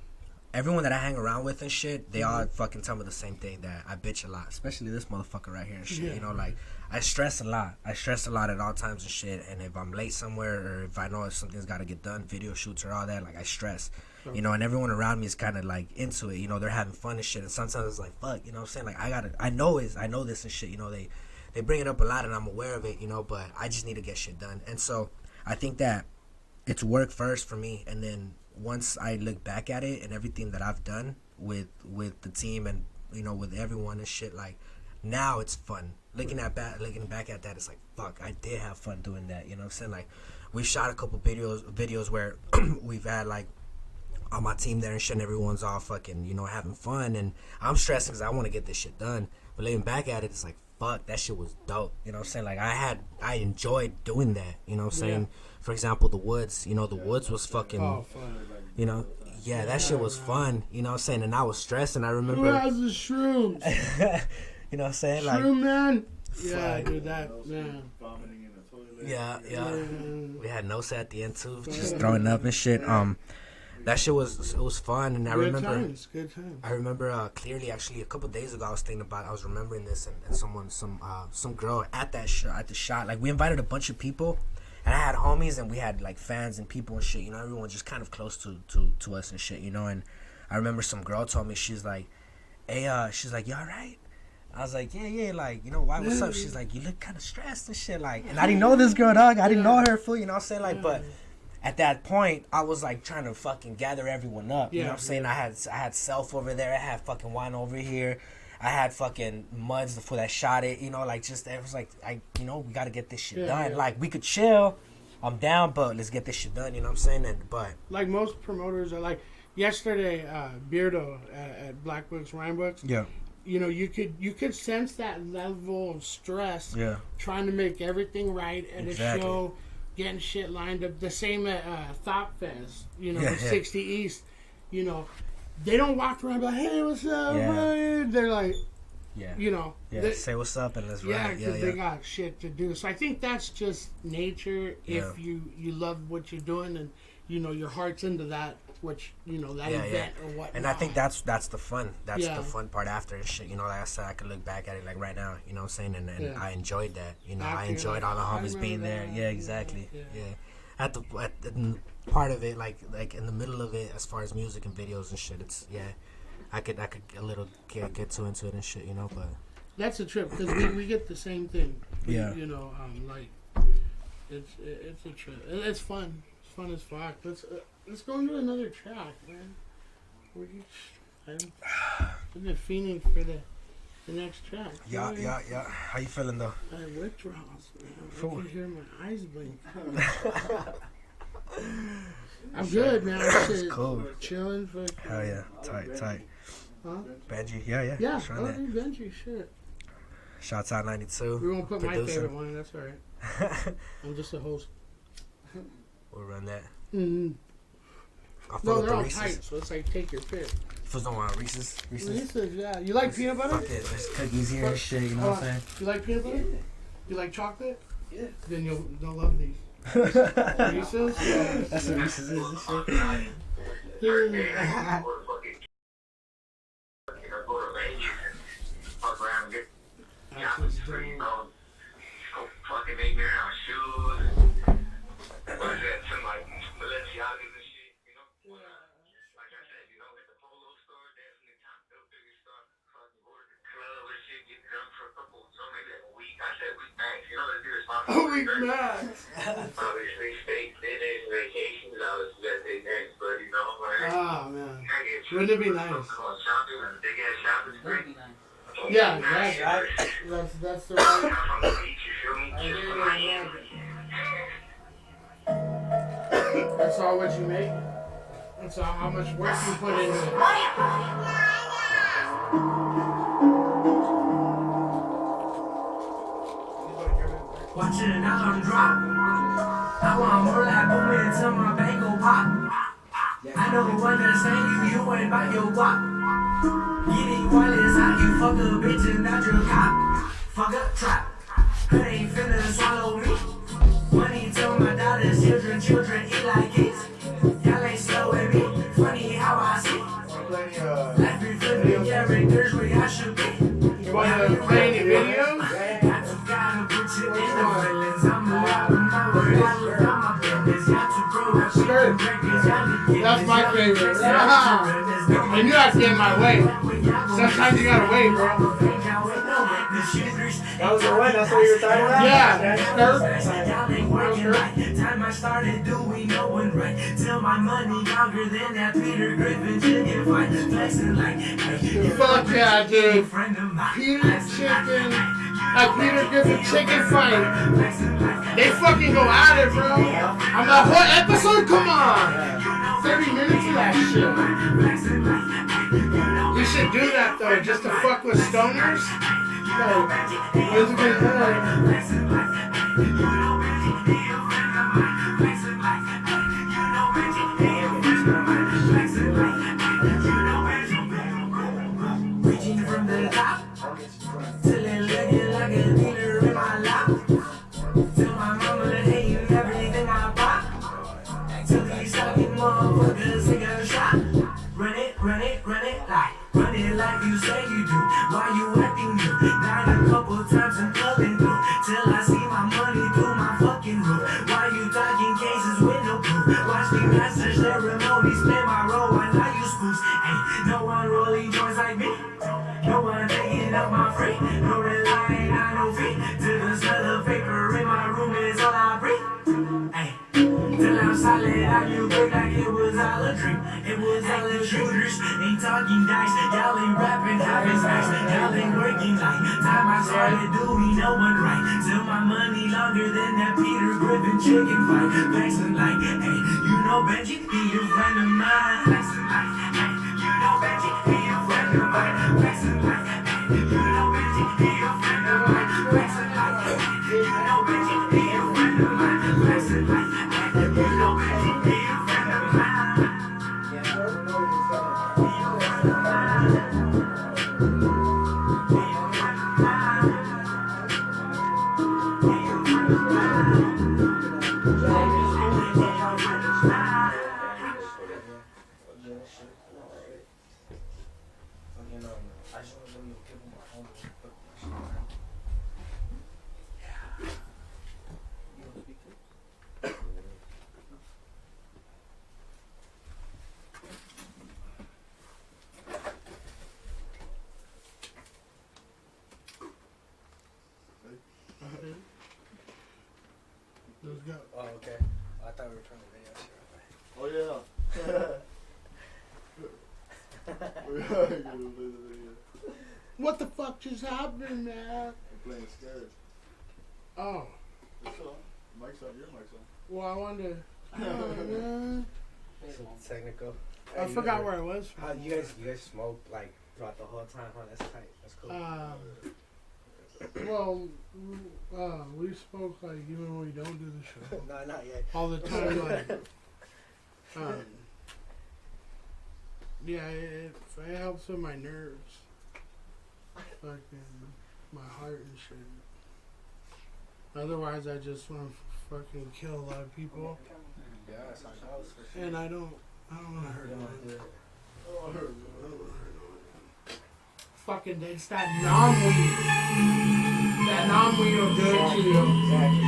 everyone that I hang around with and shit, they all fucking tell me the same thing, that I bitch a lot, especially this motherfucker right here and shit. You know, like I stress a lot. I stress a lot at all times and shit. And if I'm late somewhere, or if I know if something's got to get done, video shoots or all that, like I stress. You know, and everyone around me is kind of like into it. You know, they're having fun and shit. And sometimes it's like, fuck, you know what I'm saying? Like I know this and shit. You know, they bring it up a lot and I'm aware of it. You know, but I just need to get shit done. And so I think that it's work first for me, and then once I look back at it and everything that I've done with the team and, you know, with everyone and shit, like now it's fun. Looking back at that, it's like, fuck, I did have fun doing that. You know what I'm saying? Like we shot a couple videos where we've had like on my team there and shit, and everyone's all fucking, you know, having fun, and I'm stressing because I want to get this shit done. But looking back at it, it's like, fuck, that shit was dope. You know what I'm saying? Like I enjoyed doing that. You know what I'm saying? For example, the woods. You know, the woods was fucking. Oh, fun. You know, yeah, that shit was fun. You know what I'm saying? And I was stressed, and I remember. Who has the shrooms? You know what I'm saying? Like, Shroom man. Yeah, dude, that man. Vomiting in the toilet. Yeah. We had notes at the end too, just throwing up and shit. That shit was fun, and I remember. Good times. I remember clearly, actually, a couple days ago, I was remembering this, and some girl at the shot, like we invited a bunch of people, and I had homies, and we had like fans and people and shit, you know, everyone just kind of close to us and shit, you know. And I remember some girl told me, she's like, hey, she's like, you all right? I was like, yeah, like, you know, why, what's up? She's like, you look kind of stressed and shit, like, and I didn't know this girl, dog, I didn't know her, fool, you know what I'm saying, like, but at that point, I was like trying to fucking gather everyone up. You know what I'm saying? I had Self over there. I had fucking Wine over here. I had fucking Muds before that shot it. You know, like just it was like you know, we got to get this shit done. Like we could chill. I'm down, but let's get this shit done. You know what I'm saying? And but like most promoters are like yesterday, Beardo at Black Books Rhyme Books. Yeah. You know, you could sense that level of stress. Yeah. Trying to make everything right at a show. Getting shit lined up. The same at Thought Fest, you know, 60 East. You know, they don't walk around like, hey, what's up? Yeah. They're like, you know. Yeah, say what's up and let's ride. Yeah, because they got shit to do. So I think that's just nature. If you love what you're doing and, you know, your heart's into that, which, you know, that event or whatnot. And I think that's the fun. That's the fun part after and shit. You know, like I said, I could look back at it like right now, you know what I'm saying? And I enjoyed that. You know, I enjoyed all the homies being there. Yeah, exactly. Yeah. At the part of it, like in the middle of it, as far as music and videos and shit, it's, I could a little get too into it and shit, you know, but. That's a trip, because we get the same thing. You know, like, it's a trip. It's fun. It's fun as fuck. Let's go into another track, man. I've been fiending for the next track. Yeah. How you feeling though? I have withdrawals, man. I can hear my eyes blink. I'm good, man. That's cool. Chilling for. Hell yeah, tight. Huh? Benji, yeah. Yeah, Benji, shit. Shouts out 92. We won't put my favorite one. That's all right. I'm just a host. We'll run that. Mm-hmm. No, they're all tight, so it's like take your pick. Fools don't want Reese's. Reese's, yeah. You like peanut butter? Fuck it, there's cookies here and shit, you know what I'm saying? You like peanut butter? You like chocolate? Yeah. Then you'll love these. Reese's? Yeah. That's what Reese's is, this shit. Fucking make me around shoes. What is that? Some like Balenciagas and shit, you know? Like I said, you know, at the polo store, dancing in top the biggest store, fucking go to the club and shit, get drunk for a couple, you know, maybe like a week. I said week max, you know, let's be responsible. A week max. Obviously, state days, vacations, I was best day dance, but you know, like, oh man, wouldn't it be nice? Going shopping and big ass shopping spree. Yeah, that's the right. That's all what you make? That's all how much work you put into it. Watching an album drop. I want more like boom until my bank go pop. I don't understand you ain't about your guap. Getting wireless, how you fuck a bitch and not your cop. Fuck up trap. Her ain't finna swallow me. Money to my daughter's children eat like kids. Y'all ain't slow with me. Funny how I see. You want to play any videos? Sure. That's my favorite. I knew I'd get in my way. Sometimes you gotta wait, bro. That was the one, that's what you were talking about? Yeah. Time I started doing no one right. Till my money longer than that Peter Griffin chicken fight. Flexing like, Fuck yeah, dude. friend of mine. Peter Griffin chicken fight. They fucking go at it, bro. I'm like, what episode? Come on. 30 minutes of that shit. You should do that though, just to fuck with stoners. Like, where's it gonna Reaching from the top till it looking like a dealer in my lap. Tell my mama that hey, you everything I bought. Till these fucking motherfuckers take a shot. Run it like you say you do. Why you acting new? Died a couple times and plugging through. Till I see my money through my fucking roof. Why you talking cases with no proof? Watch me master ceremonies, play my role while I use spoofs. Ain't no one rolling joints like me. No one taking up my free. No relying on no fee. Till the smell of paper in my room is all I breathe. Ay, till I'm solid, I do break like it was all a dream. It was all a shooters, ain't talking dice. Y'all ain't rapping half as nice. Y'all ain't working like time I started doing no one right. Till my money longer than that Peter Griffin chicken fight. Flexing like, hey, you know Benji, be a friend of mine. Flexing like, hey, you know Benji, be a friend of mine. Flexing like, hey, you know Benji, be a friend of mine. Flexing like, hey, you know Benji, be a friend of mine. Flexing like, hey, you know Benji, be a friend of mine. Let's go. Oh, okay. I thought we were trying to video shit. Oh yeah. We're gonna play the video. What the fuck just happened, man? I'm playing scared. Oh, It's on. Mic's on. Your mic's on. well, I wanted to. Technical. I forgot where I was. How you guys smoke like throughout the whole time? Huh? That's tight. That's cool. Well, we spoke like even when we don't do the show No, not yet. all the time. Like, yeah, it helps with my nerves, fucking my heart and shit. Otherwise, I just want to fucking kill a lot of people, Yeah, it's like that was for sure. and I don't want to hurt them. Oh, I heard. Fucking, it's that non-weed. That non-weed will do it to you. Exactly.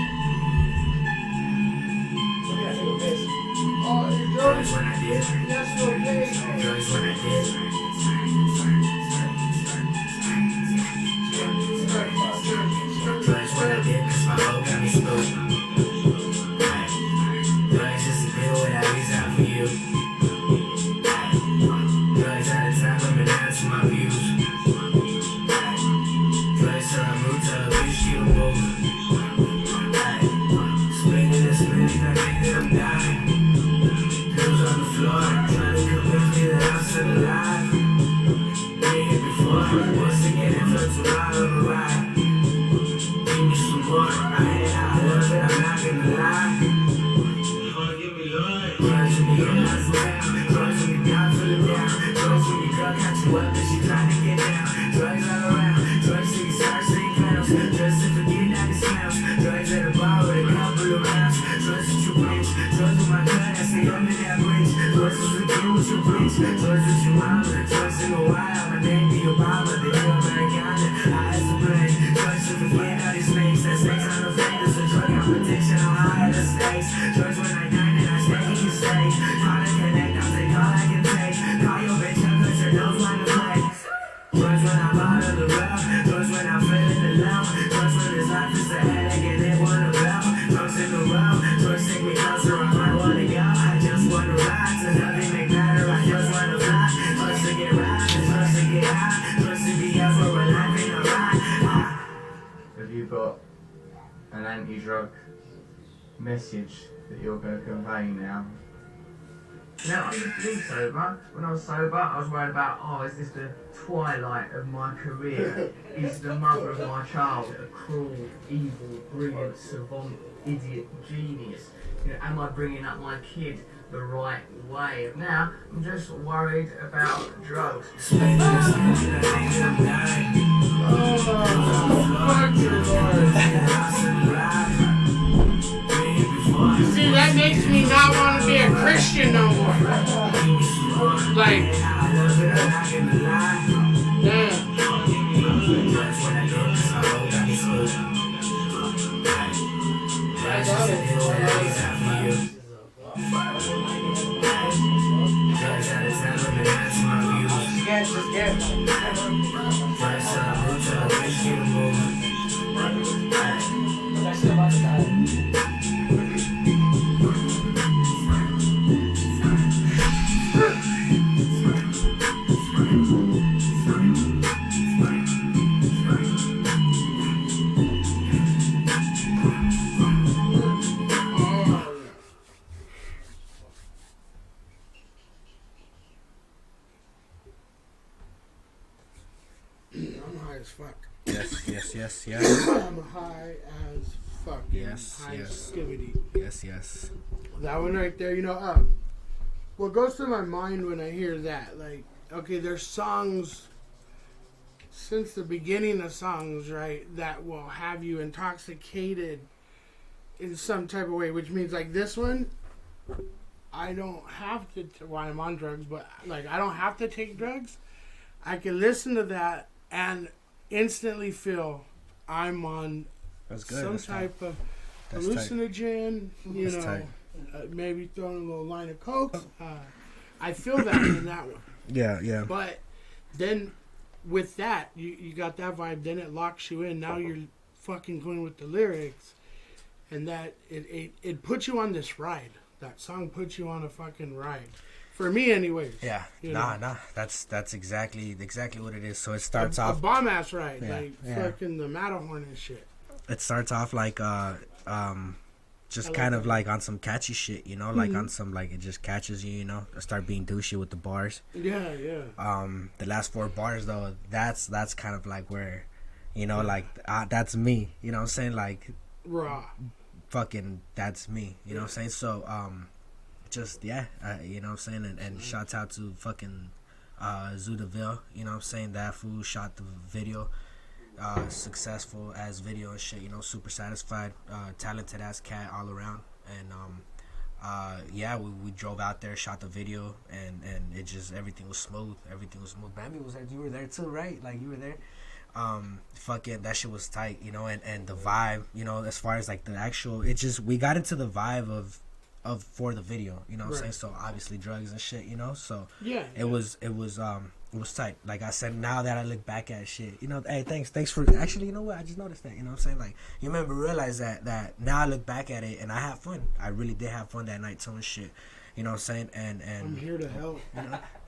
Look at this. Oh, you're Drugs doing when I did. That's what it is. Drugs when I did. Drugs when I did, cause my hoe got me spooked. Drugs just a deal what I reach out for you. Drugs out of time, coming down to my views. Drugs till I move to a bitch, you move. Spinning and spinning, I think that I'm dying. Pills on the floor, trying to convince me that I'm still alive. Been here before, once again it felt too hard on the ride. Give me some more, I had high love and I'm not gonna lie. You wanna give me love? Drugs in the air, that's down. Drugs in the down, fill it down. Drugs in the drug, got you up and she trying to get down. Drugs all around, drugs to the stars, to the clowns. Drugs to forget how it smells. Drugs at the bar with a couple of rounds. Drugs with your bitch, drugs with my gun, I stay under that bridge. Drugs with the kid with your bitch, drugs with your mama. Drugs in the wild, my name be Obama, they got an anti-drug message that you're going to convey now? Now, I used to be sober. When I was sober, I was worried about, oh, is this the twilight of my career? Is the mother of my child a cruel, evil, brilliant, savant, idiot, genius? You know, am I bringing up my kid the right way? Now, I'm just worried about drugs. See, that makes me not want to be a Christian no more. Like, damn. I got it. Just get. I'm high as fuck. Yes. I'm high as fuck. Yes, high yes. as skivity. Yes. That one right there, what goes through my mind when I hear that, like, okay, there's songs since the beginning of songs, right, that will have you intoxicated in some type of way, which means, like, this one, I don't have to, well, I'm on drugs, but, like, I don't have to take drugs. I can listen to that and instantly feel I'm on That's good. some That's type of That's hallucinogen, That's tight. Maybe throwing a little line of coke. I feel that in that one. Yeah. But then with that, you got that vibe. Then it locks you in. Now you're fucking going with the lyrics, and that it puts you on this ride. That song puts you on a fucking ride. For me, anyways. Yeah. You Nah. know. That's exactly what it is. So it starts a off. bomb ass ride, Yeah, like yeah. fucking the Matterhorn and shit. It starts off like just kind of like on some catchy shit, like on some like it just catches you, I start being douchey with the bars. Yeah. The last 4 bars though, that's kind of like where, like that's me. You know what I'm saying? Like Raw. fucking that's me. You know what I'm saying? So just you know what I'm saying, and shouts out to fucking Zudaville. You know what I'm saying? That fool shot the video. Successful as video and shit, super satisfied, talented ass cat all around, and we drove out there, shot the video, and it just everything was smooth. Bambi was there, you were there too, right? Like you were there. Fucking that shit was tight, and the vibe, as far as like the actual, we got into the vibe of for the video, you know what I'm saying? So obviously drugs and shit, so it was tight. Like I said, now that I look back at shit, hey, thanks for actually, you know what? I just noticed that, you know what I'm saying? Like you remember realize that now I look back at it and I had fun. I really did have fun that night too and shit. You know what I'm saying? And I'm here to help.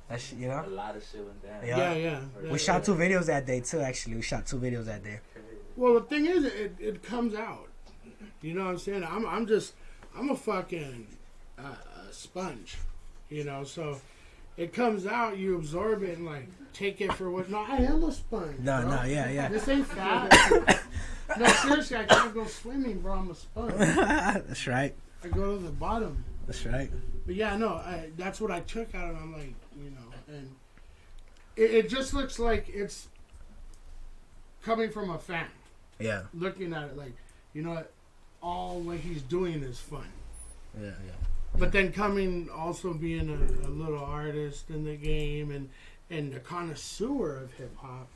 That shit, A lot of shit went down. Yeah. We shot 2 videos that day too. Actually, we shot 2 videos that day. Well, the thing is, it comes out. You know what I'm saying? I'm a fucking sponge. So it comes out, you absorb it and like take it for what. No, I am a sponge. No, bro. yeah. This ain't fat. No, seriously, I can't go swimming, bro. I'm a sponge. That's right. I go to the bottom. That's right. But yeah, no, that's what I took out of it. I'm like, and it just looks like it's coming from a fan. Yeah. Looking at it like, what, all what he's doing is fun. Yeah. But then also being a little artist in the game and a connoisseur of hip hop,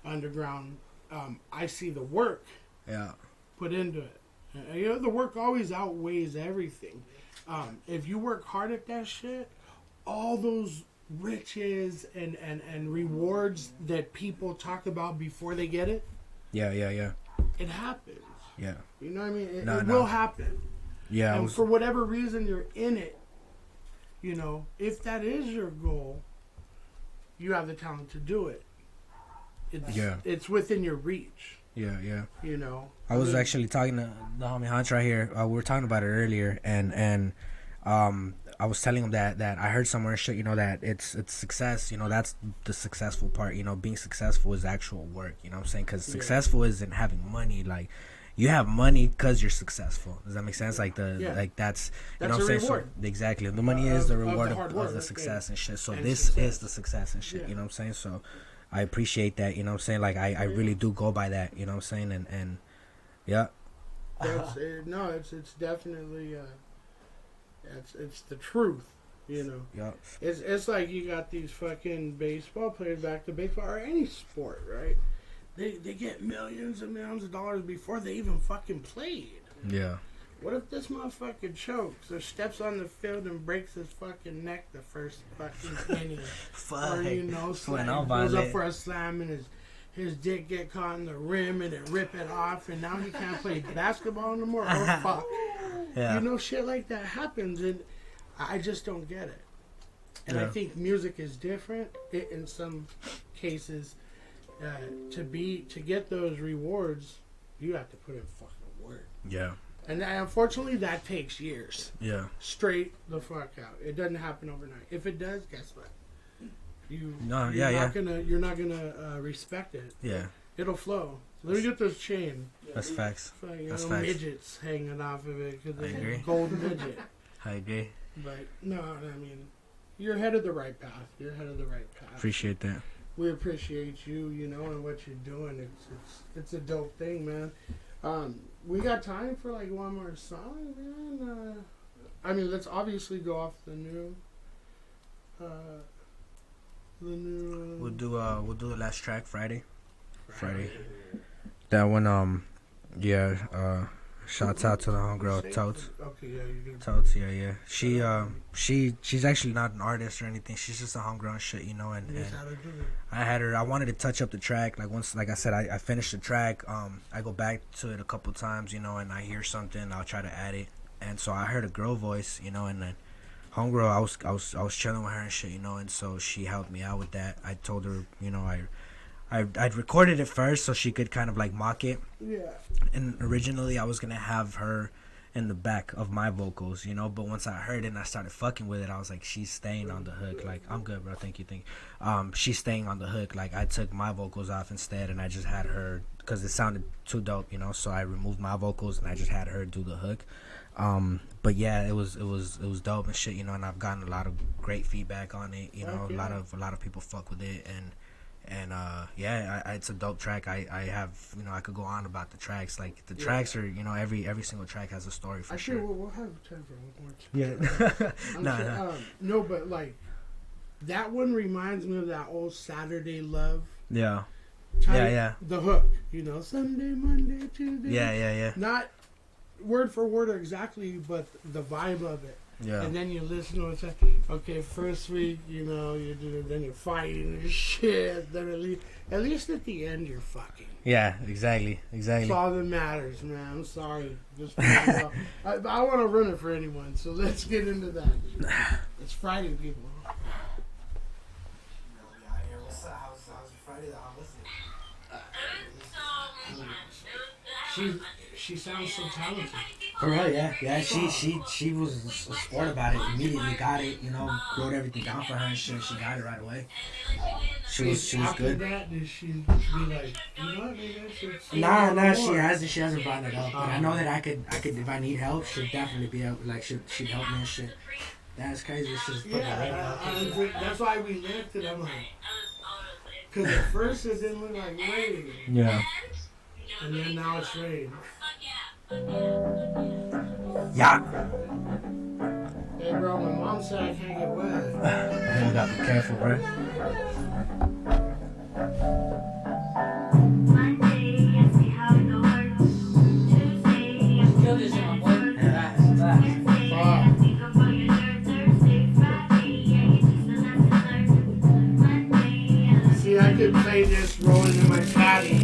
underground, I see the work put into it. The work always outweighs everything. If you work hard at that shit, all those riches and rewards that people talk about before they get it, Yeah. it happens. Yeah. You know what I mean? It No. will happen. Yeah. And for whatever reason you're in it, if that is your goal, you have the talent to do it. It's within your reach. Yeah, yeah. You know, I was actually talking to the homie Hunch right here. We were talking about it earlier, and I was telling him that I heard somewhere and shit, you know, that it's success, you know, that's the successful part, you know, being successful is actual work, you know what I'm saying? Because successful isn't having money, like, you have money because you're successful. Does that make sense? Like, like that's you know what I'm saying? Reward. So, exactly. The money is the reward of the success and shit. So and this is the success and shit, you know what I'm saying? So I appreciate that, you know what I'm saying? Like, I really do go by that, you know what I'm saying? And yeah. No, it's definitely it's the truth, you know. Yeah. It's like you got these fucking baseball players, back to baseball or any sport, right? They get millions and millions of dollars before they even fucking played. Yeah. What if this motherfucker chokes or steps on the field and breaks his fucking neck the first fucking inning? Fuck. Or, you know, goes up for a slam and his dick get caught in the rim and it rip it off and now he can't play basketball no more? Oh, fuck. Yeah. You know, shit like that happens and I just don't get it. And I think music is different in some cases. To get those rewards, you have to put in fucking work. Yeah. And unfortunately, that takes years. Yeah. Straight the fuck out. It doesn't happen overnight. If it does, guess what? You're not gonna respect it. Yeah. It'll flow. Let me get this chain. That's facts. That's facts. Midgets hanging off of it because they're a gold midget. I agree. But no, I mean, you're headed the right path. You're headed the right path. Appreciate that. We appreciate you, you know, and what you're doing. It's a dope thing, man. We got time for like one more song, man. I mean, let's obviously go off the new. We'll do the last track Friday. That one, shouts out to the homegirl Totes. Okay, yeah, you can. Totes, yeah. She's actually not an artist or anything. She's just a homegirl and shit, you know. And I wanted to touch up the track. Like once, like I said, I finished the track. I go back to it a couple times, you know, and I hear something, I'll try to add it. And so I heard a girl voice, you know, and then homegirl, I was chilling with her and shit, you know, and so she helped me out with that. I told her, you know, I'd recorded it first so she could kind of like mock it. Yeah. And originally I was gonna have her in the back of my vocals, you know, but once I heard it and I started fucking with it, I was like, she's staying on the hook. Like, I'm good, bro. Thank you. She's staying on the hook. Like, I took my vocals off instead and I just had her, because it sounded too dope, you know, so I removed my vocals and I just had her do the hook. But yeah, it was dope and shit, you know, and I've gotten a lot of great feedback on it, you know. Okay. A lot of people fuck with it, and it's a dope track. I have, you know, I could go on about the tracks. Like the tracks are, you know, every single track has a story for sure. We'll have time for one more. Yeah. No, but like that one reminds me of that old Saturday Love. Yeah. The hook, you know, Sunday, Monday, Tuesday. Yeah. Not word for word exactly, but the vibe of it. Yeah. And then you listen to it and say, okay, first week, you know, you do it, then you're fighting and shit. Then at least at the end, you're fucking. Yeah, exactly. That's all that matters, man. I'm sorry. Just I want to run it for anyone, so let's get into that. It's Friday, people. How's Friday? She sounds so talented. For real, yeah. She was a sport about it. Immediately got it, you know. Wrote everything down for her and shit. She got it right away. She was good. That, did she be like, you know what, maybe I should? Nah, she hasn't brought it up. But I know that I could if I need help, she'd definitely be able, like she'd help me and shit. That's crazy. She's that's why we left it. I'm like, because at first it didn't look like rain. Yeah. And then now it's rain. Yeah. Hey, bro, my mom said I can't get wet. You gotta be careful, bro. Monday, I see how it goes. Tuesday, I feel this in my boy. Wednesday, I think about your dirt. Thursday, Friday, yeah, you just a lesson learned. Monday, see, I could play this rolling in my caddy,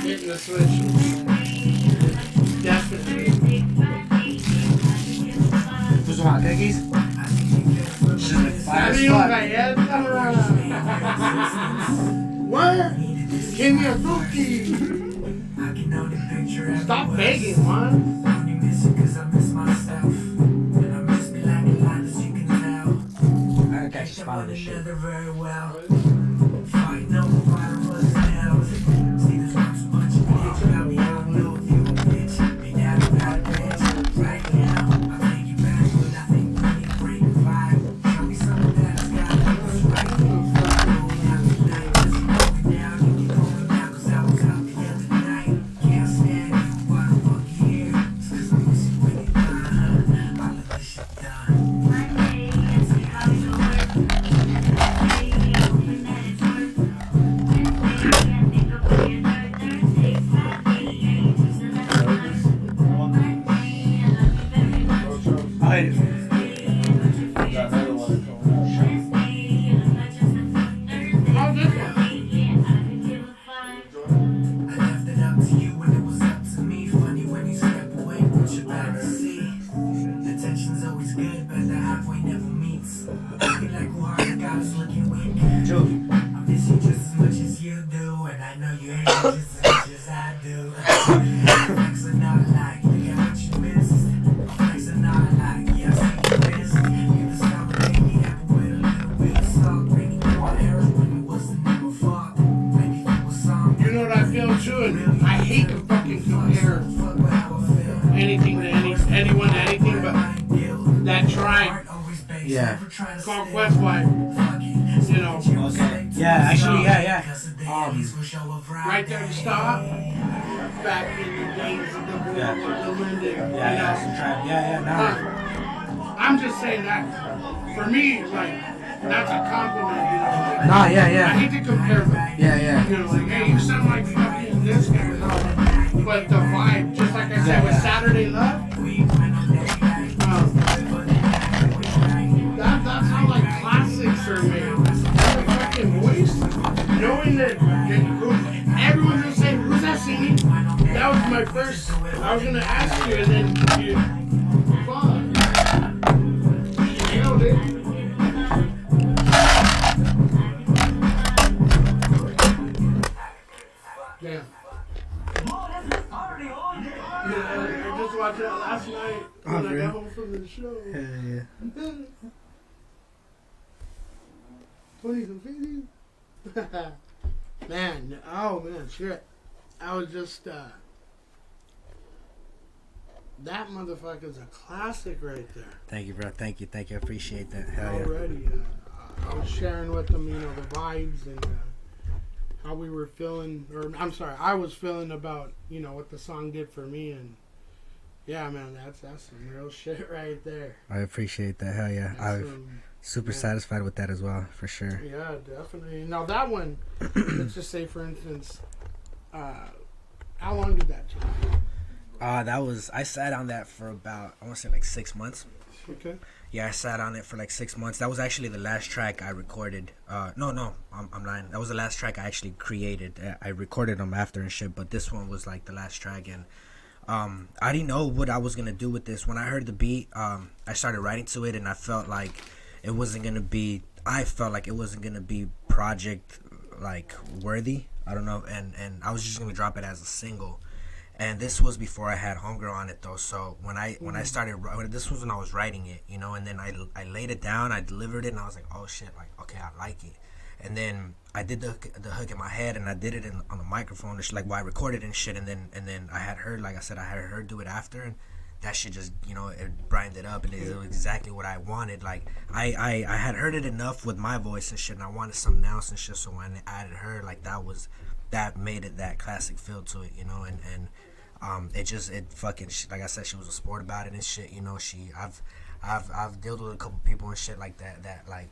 hitting the switch. Definitely. Those are hot cookies? She's like fire spot. What? Give me a cookie. I can only picture Stop begging, man. I only miss you 'cause I miss myself. And I miss me like a lot, as you can tell. I got you spotted this shit. Together very well. Fighting over fire was hell. See, there's not too much bitch about me. I don't know if you a bitch. Be down about bitch. Right now, I take you back, but I think we need to break the vibe. Show me something that I got that was right. Going out tonight, just going down. You keep going down 'cause I was out the other night. Can't stand you, why the fuck you here? It's 'cause I miss you when you're gone. All of this shit done. Monday, let's see how it works. Tuesday, hoping that it's worth. Wednesday, I think I'll put your third. Thursday, Friday, yeah, you just a little nice. Monday, I love you very much. Tuesday, I want you for your touch. Wednesday, you look like just a fuck. Thursday, How's this one? Friday, yeah, I could give a fuck. I left it up to you when it was up to me. Funny when you step away, what you about to see. The tension's always good, but the halfway never meets. Looking like who hard got us looking weak. I miss you just as much as you do, and I know you hate me just as much as I do. Flex are not alike, look at what you missed. Flex are not alike, yeah, I see you missed. You the star with baby apple with a little bit of salt. Bringing you my errors when it was the never fault. Maybe you was song. You know what I feel too? And I hate to fucking compare anything to anyone to anything, but that tribe Yeah. called Westlife, you know, Okay. Yeah, actually, yeah. right there to stop back in the days of the war, Yeah. the Linden, you know. Yeah, I'm just saying that for me, like, that's a compliment, you know. Like, Nah, I yeah. hate to compare them. Yeah. You know, like, hey, you sound like fucking this guy. But the vibe, just like I said with Saturday Love, that's how like classics are made. The fucking voice, knowing that everyone's gonna say, who's that singing? That was my first. I was gonna ask you, and then you. Fuck. You nailed it. Damn. Yeah, I just watched that last night when I got home from the show. Yeah. 20s and 50s? Man, oh man, shit. I was just, that motherfucker's a classic right there. Thank you, bro. Thank you. I appreciate that. Hell yeah. Already. I was sharing with them, you know, the vibes and how we were feeling, or I'm sorry, I was feeling about, you know, what the song did for me, and yeah, man, that's some real shit right there. I appreciate that. Hell yeah. I'm super satisfied with that as well, for sure. Yeah, definitely. Now that one, let's just say, for instance, how long did that take? I sat on that for about, I want to say like 6 months. Okay. Yeah, I sat on it for like 6 months. That was actually the last track I recorded. No, I'm lying. That was the last track I actually created. I recorded them after and shit, but this one was like the last track. And I didn't know what I was going to do with this. When I heard the beat, I started writing to it, and I felt like it wasn't going to be project like worthy. I don't know. And I was just going to drop it as a single. And this was before I had Homegirl on it though. So when I started, this was when I was writing it, you know. And then I laid it down, I delivered it, and I was like, oh shit, like okay, I like it. And then I did the hook in my head, and I did it on the microphone, like while I recorded and shit. And then I had her, like I said, I had her do it after, and that shit just, you know, it brightened it up, and it was exactly what I wanted. Like I had heard it enough with my voice and shit, and I wanted something else and shit. So when I added her, like that made it that classic feel to it, you know. And it fucking, like I said, she was a sport about it and shit, you know. I've dealt with a couple people and shit like that like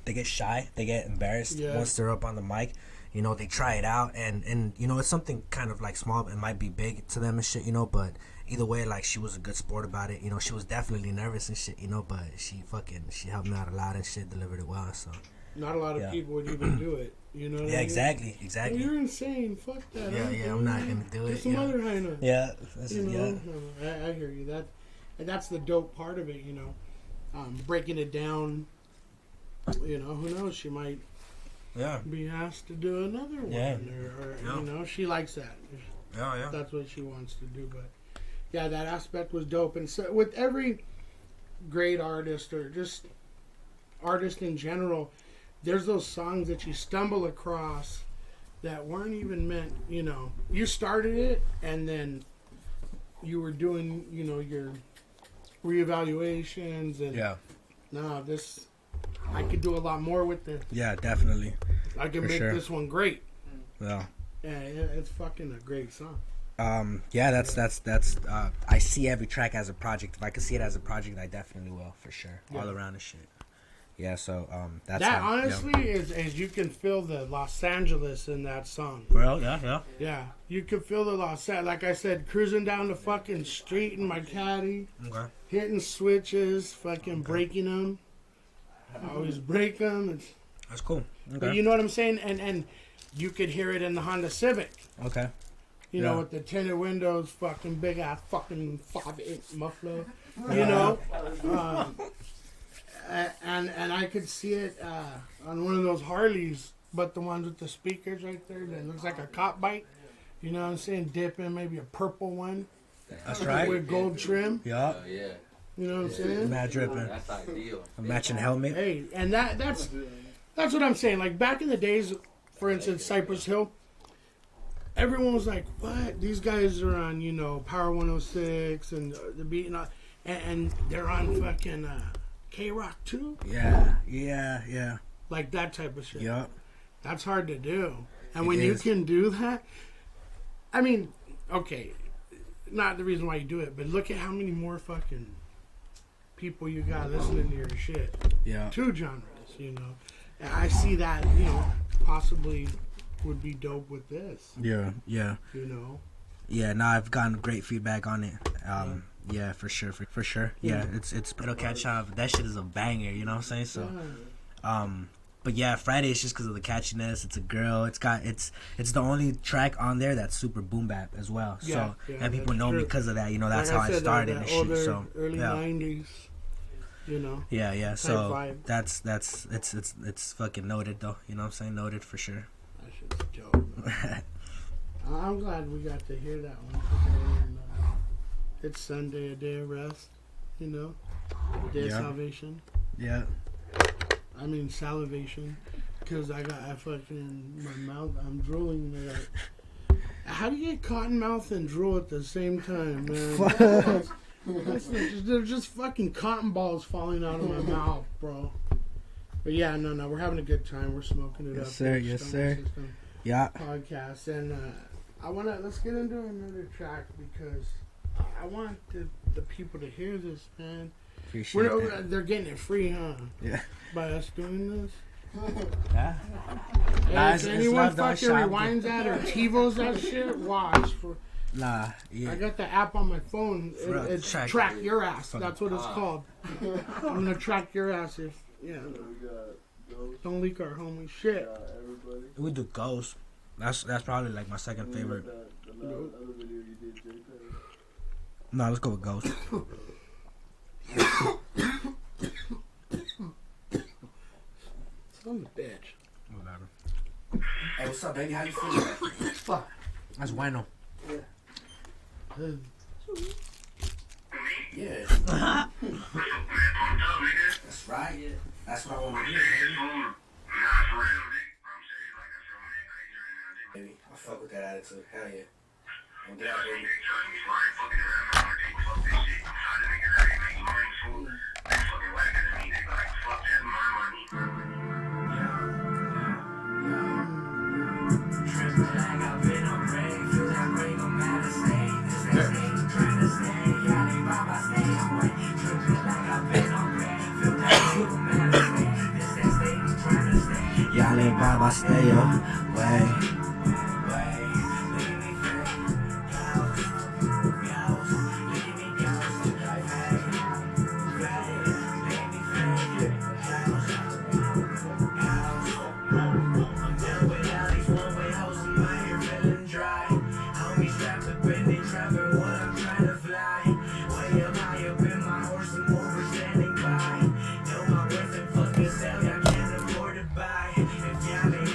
they get shy, they get embarrassed once they're up on the mic, you know. They try it out, and you know, it's something kind of like small, it might be big to them and shit, you know, but either way, like, she was a good sport about it, you know. She was definitely nervous and shit, you know, but she helped me out a lot and shit, delivered it well. So not a lot of people would even do it, you know what I mean? Exactly. Oh, you're insane, fuck that. I'm not gonna do it. Get some other high notes. You know, I hear you. That's the dope part of it, you know. Breaking it down, you know, who knows, she might Yeah. be asked to do another one. Yeah. Or Yeah. you know, she likes that. Yeah, yeah. That's what she wants to do. But yeah, that aspect was dope. And so with every great artist or just artist in general, there's those songs that you stumble across that weren't even meant, you know, you started it and then you were doing, you know, your reevaluations and Yeah. no, this I could do a lot more with this. Yeah, definitely. I can For make sure. this one great. Yeah. Yeah, it's fucking a great song. Yeah, that's I see every track as a project. If I could see it as a project, I definitely will, for sure. Yeah. All around the shit. Yeah, so that's That how, honestly is you can feel the Los Angeles in that song. Well, yeah. Yeah, you can feel the Los Angeles. Like I said, cruising down the fucking street in my caddy, Okay. hitting switches, fucking breaking them. I always break them. That's cool. But Okay. you know what I'm saying? And you could hear it in the Honda Civic. Okay. You Yeah. know, with the tinted windows, fucking big ass fucking 5-inch muffler. You know? And I could see it on one of those Harleys, but the ones with the speakers right there that looks like a cop bike. You know what I'm saying? Dipping maybe a purple one That's right. with gold trim. Yeah. Yeah. You know what I'm saying? Mad dripping. That's ideal. A matching helmet. Hey, and that's what I'm saying. Like back in the days, for instance, Cypress Hill, everyone was like, "What? These guys are on, you know, Power 106 and the beat and they're on fucking K-Rock too, Yeah. like that type of shit." Yup. That's hard to do. And It when you is. can do that, I mean, okay, not the reason why you do it, but look at how many more fucking people you got listening to your shit. Yeah. Two genres, you know. And I see that, you know, possibly would be dope with this, Yeah. you know. Yeah, no, I've gotten great feedback on it. Yeah, for sure, for sure. Yeah, it's it'll catch on. That shit is a banger, you know what I'm saying? So, but yeah, Friday is just because of the catchiness. It's a girl. It's the only track on there that's super boom bap as well. Yeah, So yeah, and people that's know me true. because of that. You know, that's Like how I said, started that and shit. older, So early yeah. 90s, you know. Yeah. So vibe. that's it's fucking noted though. You know what I'm saying? Noted for sure. That shit's dope. I'm glad we got to hear that one today. And, it's Sunday, a day of rest, you know, a day Yeah. of salvation. Yeah. I mean salivation, because I fucking my mouth. I'm drooling. And how do you get cotton mouth and drool at the same time, man? They're just fucking cotton balls falling out of my mouth, bro. But yeah, no, we're having a good time. We're smoking it Yes, up. sir. here, Yes, Stomach sir. System Yeah. Podcast, and let's get into another track because I want the people to hear this, man. Appreciate that. They're getting it free, huh? Yeah. By us doing this. Yeah. Hey, Nah, if it's anyone love, though. fucking Shop rewinds that or TiVos that shit, watch. Nah. I Yeah. got the app on my phone. Bro, It's track- track your ass. That's what it's called. I'm gonna track your ass if We got Ghost, don't leak our homie shit. everybody. We do Ghost. That's probably like my second favorite. The other video you did, JPEG. No, let's go with Ghost. Son of a bitch. Whatever. Hey, what's up, baby? How you feeling? Fuck. That's bueno. Yeah. That's right. Yeah. That's what I want to hear, baby. Baby, I fuck with that attitude. Hell yeah. I'm down, baby. Y'all ain't by my stay away. If y'all ain't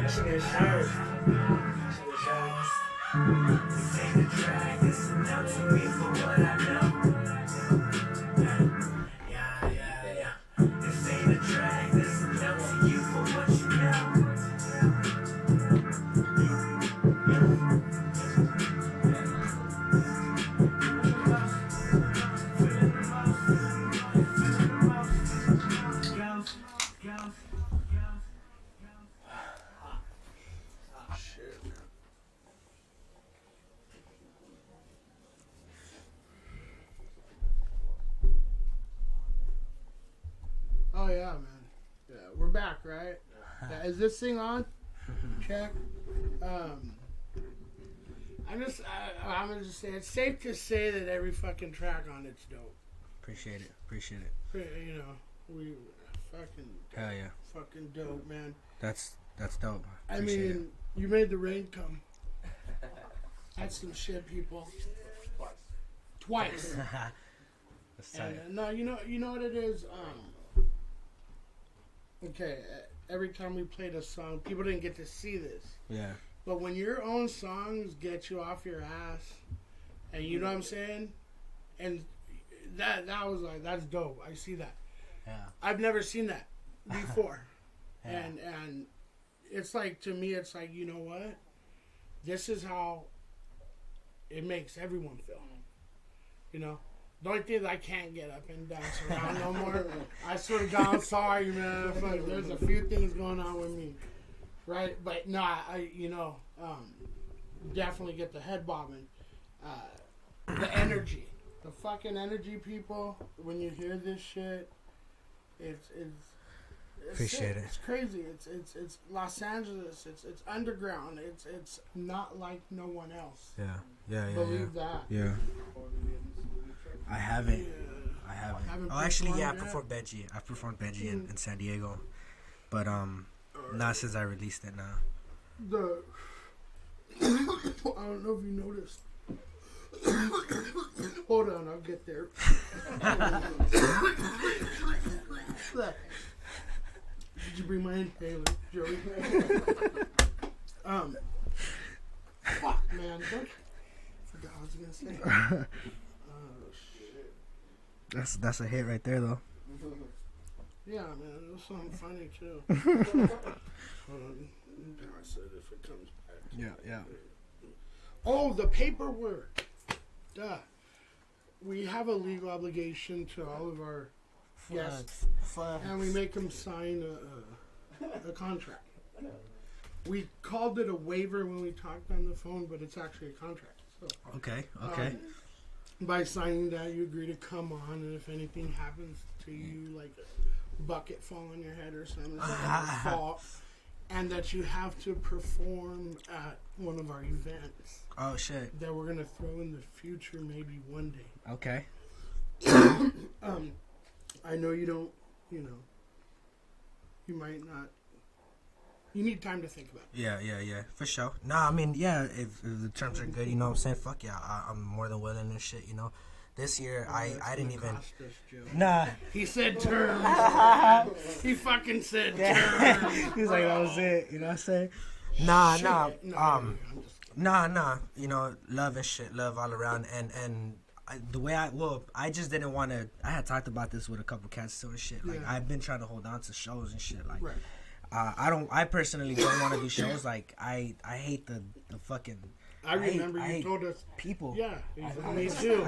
She get shirt. Oh yeah, man. Yeah, we're back, right? Yeah, is this thing on? Check. I'm gonna just say it's safe to say that every fucking track on it's dope. Appreciate it. You know, we fucking Hell yeah. fucking dope, man. That's dope. I Appreciate mean, you made the rain come. That's some shit, people. Twice. That's tight. And, no, you know what it is. Okay, every time we played a song, people didn't get to see this. Yeah. But when your own songs get you off your ass, and you know what I'm saying, and that was like, that's dope. I see that. Yeah. I've never seen that before. Yeah. And it's like, to me, it's like, you know what? This is how it makes everyone feel. You know? The only thing is I can't get up and dance around no more. I swear to God, I'm sorry, man. Fuck, there's a few things going on with me. Right? But no, I definitely get the head bobbing. The energy. The fucking energy, people, when you hear this shit, it's Appreciate it. It's crazy. It's Los Angeles. It's underground. It's not like no one else. Yeah. Believe that. Yeah. I haven't. Oh, actually, yeah, I performed Benji in San Diego, but not since I released it now. I don't know if you noticed. Hold on, I'll get there. Did you bring my inhaler, Joey? Fuck, man. Forgot what I was gonna say. Oh shit. That's a hit right there, though. Yeah, man, it was something funny too. Hold on. I said if it comes back. Yeah. Oh, the paperwork. Duh. We have a legal obligation to all of our guests, and we make them sign a contract. We called it a waiver when we talked on the phone, but it's actually a contract. So, Okay. by signing that, you agree to come on, and if anything happens to you, like a bucket fall on your head or something, it's not your fault, and that you have to perform at one of our events. Oh shit. That we're gonna throw in the future, maybe one day. Okay. I know you don't, you know, you might not. You need time to think about it. Yeah, for sure. Nah, I mean, yeah, if the terms are good, you know what I'm saying? Fuck yeah, I'm more than willing and shit, you know. This year, I didn't even. Nah. He said terms. He fucking said terms. He's like, that was it, you know what I'm saying? Nah, you know, love and shit, love all around, and the way I just didn't want to. I had talked about this with a couple cats too and shit. Like, I've been trying to hold on to shows and shit. Like, I personally don't want to do shows. Like, I hate the fucking. I remember you told us people. Yeah, me too.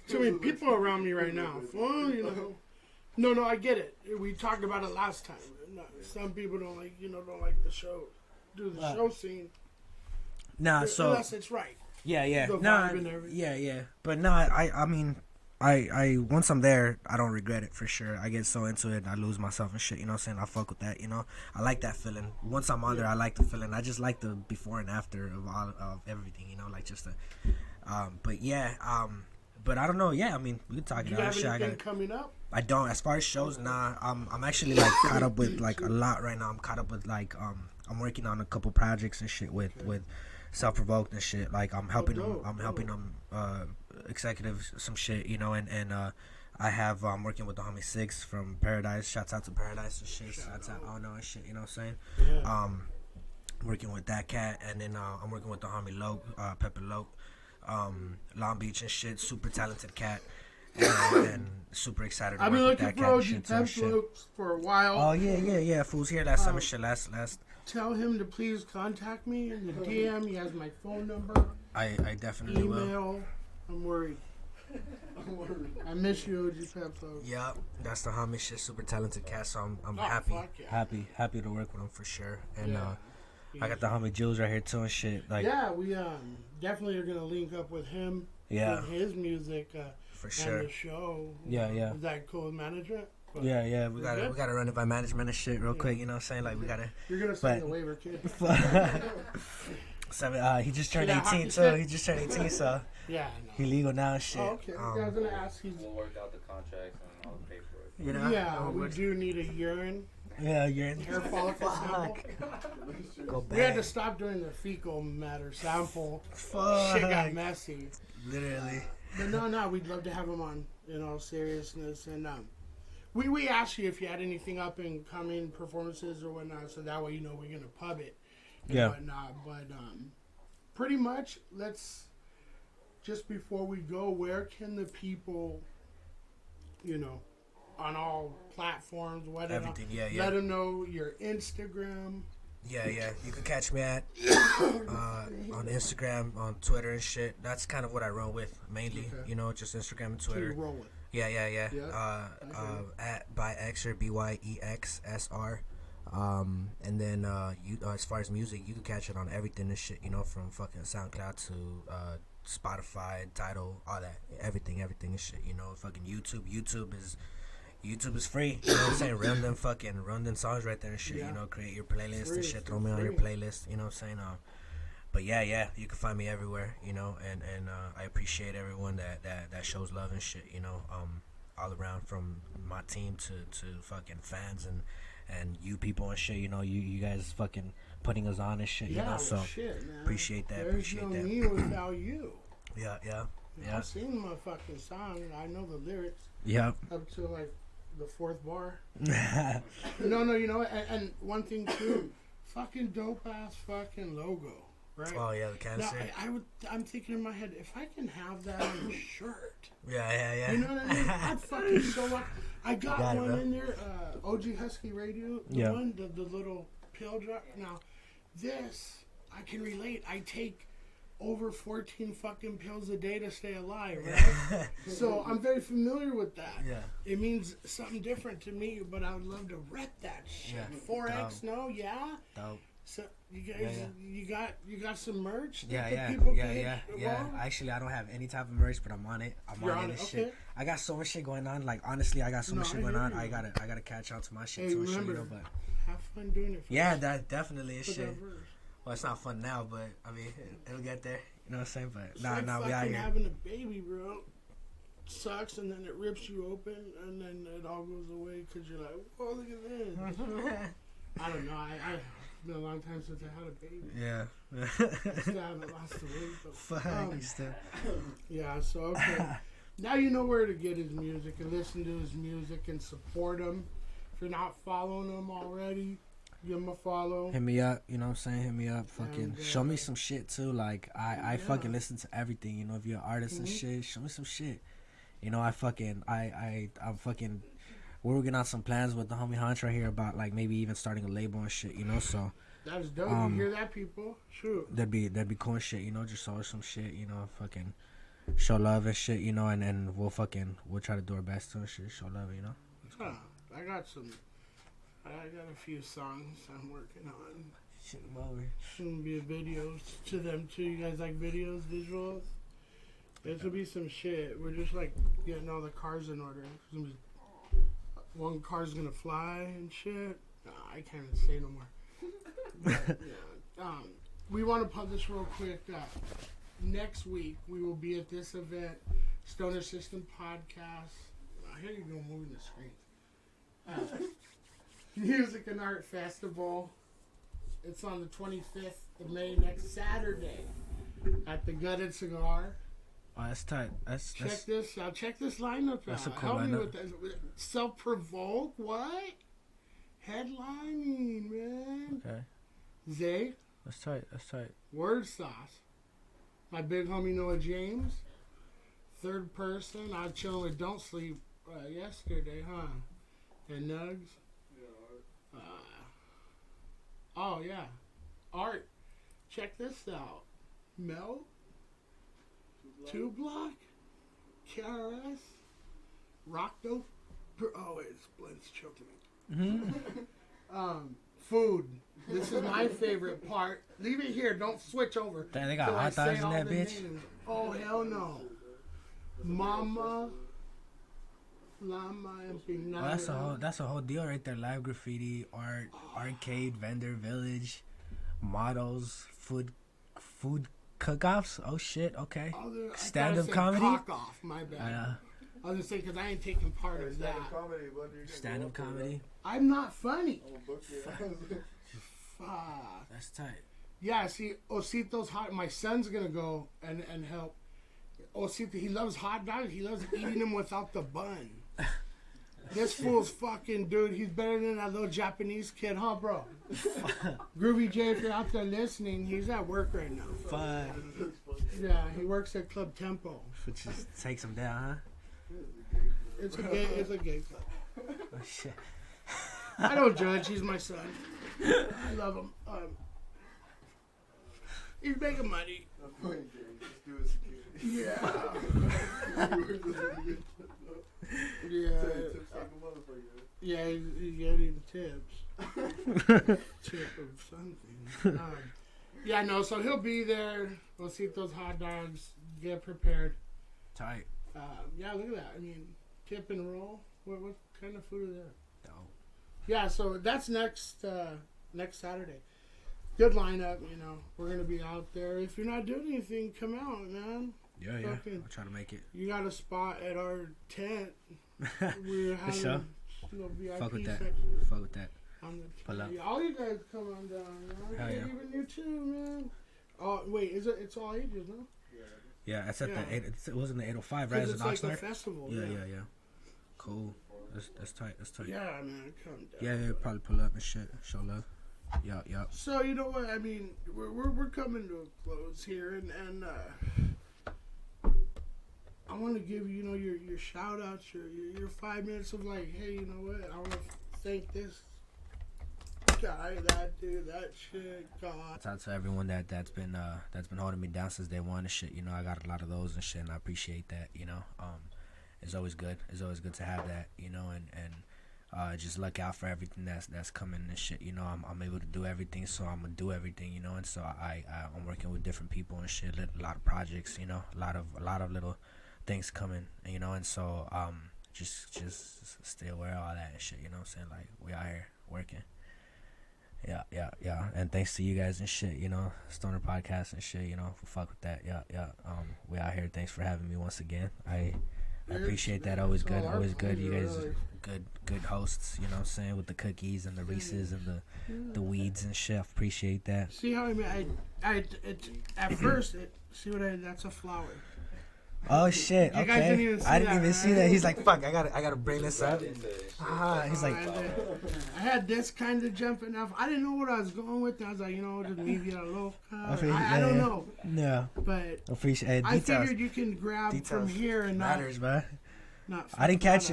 Too many people around me right now. Well, you know. No, I get it. We talked about it last time. Some people don't like the show, do the show scene. Nah, so unless it's right. Yeah. The Nah, vibe and everything. yeah. But no, I mean, I once I'm there, I don't regret it for sure. I get so into it, I lose myself and shit. You know what I'm saying? I fuck with that. You know, I like that feeling. Once I'm on there, I like the feeling. I just like the before and after of everything. You know, like just the. But yeah. But I don't know. Yeah, I mean, we could talk Do you about have shit. anything coming up? I don't. As far as shows, nah. I'm actually like caught up with like a lot right now. I'm caught up with like I'm working on a couple projects and shit with Self-Provoked and shit. Like I'm helping them executives some shit, you know, and I have working with the homie Six from Paradise. Shouts out to Paradise and shit. Shouts out Ono and shit. You know what I'm saying? Yeah. Working with that cat, and then I'm working with the homie Loke, Pepper Loke, Long Beach and shit. Super talented cat, and super excited to I've work been with looking that for cat and OG shit too. and shit. Templokes for a while. Oh yeah. Fools here last summer shit. Last. Tell him to please contact me in the DM. He has my phone number, I definitely will. email. I'm worried. I miss you, OG Templokes. Yeah, that's the homie shit. Super talented cat. So I'm Oh, happy, fuck yeah. happy to work with him for sure. And Yeah. I got the homie Jules right here too and shit. Like Yeah, we definitely are gonna link up with him. Yeah. With his music. for sure. And the show. Yeah. Is that cool with management? But Yeah, we gotta run it by management and shit real quick. You know what I'm saying? Like we gotta. You're gonna sign the waiver, kid. He just turned Yeah, 18 hockey too. stick. He just turned 18, so Yeah, I know. he legal now and shit. Oh, okay. I was gonna ask. We'll work out the contracts and all the paperwork. You know? Yeah, we do need a urine. Yeah, you're in. Hair follicle sample. Go back. We had to stop doing the fecal matter sample. Fuck. Shit got messy. Literally. But no, we'd love to have him on in all seriousness. And we asked you if you had anything up and coming performances or whatnot, so that way you know we're gonna pub it and whatnot. But pretty much, let's just before we go, where can the people, on all platforms, whatever, Everything, yeah. let them know your Instagram. Yeah. You can catch me at on Instagram, on Twitter and shit. That's kind of what I run with mainly. Okay. Just Instagram and So Twitter. you're rolling. Yeah. Yeah. At by EXSR, BYEXSR. And then as far as music, you can catch it on everything and shit. From fucking SoundCloud to Spotify, Tidal, all that, everything and shit. Fucking YouTube. YouTube is free. You know what I'm saying? Run them songs right there and shit. Yeah. Create your playlist Free, and shit. Throw it's me on your free. playlist. You know what I'm saying? But yeah, you can find me everywhere. And I appreciate everyone that shows love and shit. All around, from my team to fucking fans and you people and shit. You guys fucking putting us on and shit. So shit, man. appreciate that. There's no that. me without you. Yeah. I've seen my fucking song. I know the lyrics Yep. up to like the fourth bar. No, and one thing too, fucking dope ass fucking logo, right? Oh yeah, the Now, cancer. I'm thinking in my head, if I can have that on a shirt, Yeah. you know what I mean? I'd fucking show up. I got Got it, one bro. in there, OG Husky Radio, the little pill drop. Now, this I can relate. I take over 14 fucking pills a day to stay alive, right? So I'm very familiar with that. Yeah. It means something different to me, but I would love to rep that shit. Yeah. 4X, no, yeah. Dope. So you guys, you got some merch. that Yeah. the people can Yeah. roll? Actually, I don't have any type of merch, but I'm on it. You're I'm on on it, it. okay. Shit. I got so much shit going on. Like honestly, I got so No, much shit I going hear on. you. I gotta catch on to my shit Hey, too. and shit, remember, but have fun doing it. yeah, that definitely is Put shit. that verse. Well, it's not fun now, but I mean, it'll get there. You know what I'm saying? But It's nah, like we out fucking here. having a baby, bro. Sucks, and then it rips you open, and then it all goes away because you're like, "Whoa, look at this." I don't know. It's been a long time since I had a baby. Yeah. I still haven't lost the weight, but Fuck, you still. yeah. So okay, now you know where to get his music and listen to his music and support him. If you're not following him already, give him a follow. Hit me up, you know what I'm saying? Hit me up. Fucking And, show me some shit too. Like I fucking yeah. listen to everything, if you're an artist and Mhm. shit, show me some shit. I'm fucking we're working on some plans with the homie Hunch right here about like maybe even starting a label and shit, so That's dope. You hear that, people? Shoot. that'd be cool and shit, just show us some shit, fucking show love and shit, and we'll try to do our best to and shit, show love, Huh, I got a few songs I'm working on. Shit, I'm over. Soon be videos to them too. You guys like videos, visuals? This will be some shit. We're just like getting all the cars in order. One car's gonna fly and shit. I can't even say no more. But, yeah. We want to publish real quick. Next week we will be at this event, Stoner System Podcast. Here you go, moving the screen. Music and Art Festival. It's on the 25th of May, next Saturday, at the Gutted Cigar. Oh, that's tight. That's Check this out. Check this lineup out. That's a cool Help me lineup. with that. Self-provoke. What? Headlining, man. okay. Zay, That's tight. That's tight. Word Sauce. My big homie Noah James. Third person. I was chilling with Don't Sleep yesterday, huh? And Nugs. Oh, yeah. Art. Check this out. Mel. 2 Block. KRS. Rock Dope. Oh, wait. Splint's choking me. Food. This is my favorite part. Leave it here. Don't switch over. Damn, they got till I hot say dogs in all that the bitch? names. Oh, hell no. Mama. Lama Empinada. Oh, that's a whole deal right there. Live graffiti, art, arcade, vendor, village, models, food cook-offs. Oh shit. Okay. Stand-up comedy. Cock off. My bad. I was gonna say because I ain't taking part of that. Stand-up comedy. I'm not funny. I'm gonna book you. Fuck. That's tight. Yeah, see, Osito's hot. My son's gonna go and help. Osito, he loves hot dogs. He loves eating them without the bun. This fool's fucking dude. He's better than that little Japanese kid, huh, bro? Groovy J, if you're out there listening, he's at work right now. Fuck. Yeah, he works at Club Tempo. Which just takes him down, It's a gay club. huh? Oh shit. I don't judge. He's my son. I love him. He's making money. Yeah. Yeah, he's getting tips. Tip of something. Yeah, no, so he'll be there. We'll see those hot dogs. Get prepared. Tight. Yeah, look at that. I mean, tip and roll. What kind of food are there? Dope. Yeah, so that's next Saturday. Good lineup, you know. We're gonna be out there. If you're not doing anything, come out, man. Yeah. Fucking- I'll try to make it. You got a spot at our tent. We're For having sure. little VIP Fuck with that. section. Fuck with that. On the Pull up. yeah, all you guys come on down, man. Hell yeah. Even you too, man. Oh wait, it's all ages, no? Yeah, it's at Yeah. the 8. It wasn't the 805, right? Because It's it's an like a Oxnard. festival. Yeah. Cool. That's tight. That's tight. Yeah, man, come down. Yeah, probably pull up and shit. Show love. Yeah. So you know what? I mean, we're coming to a close here, and I want to give you, your shout outs, your 5 minutes of like, hey, you know what? I want to thank this guy, that dude, that shit, God. Shout out to everyone that's been holding me down since day one and shit. You know, I got a lot of those and shit, and I appreciate that. You know, it's always good. It's always good to have that. You know, and just look out for everything that's coming and shit. You know, I'm able to do everything, so I'm gonna do everything. You know, and so I'm working with different people and shit. A lot of projects. You know, a lot of little things coming. You know, and so just stay aware of all that and shit. You know what I'm saying? Like, we out here working. Yeah. And thanks to you guys and shit, you know, Stoner Podcast and shit, you know, fuck with that. Yeah. We out here. Thanks for having me once again. I appreciate that. Always good. Always good. You guys are good hosts, you know what I'm saying, with the cookies and the Reese's and the weeds and shit. I appreciate that. See how I at first, that's a flower. Oh shit, You guys okay. didn't even see I didn't that, even see right? that. He's like, fuck, I gotta bring this up. He's like, I had this kind of jumping off. I didn't know what I was going with. I was like, just maybe a local. I don't know. No. But Appreciate I details. figured you can grab from Details here and matters, man. not. I didn't catch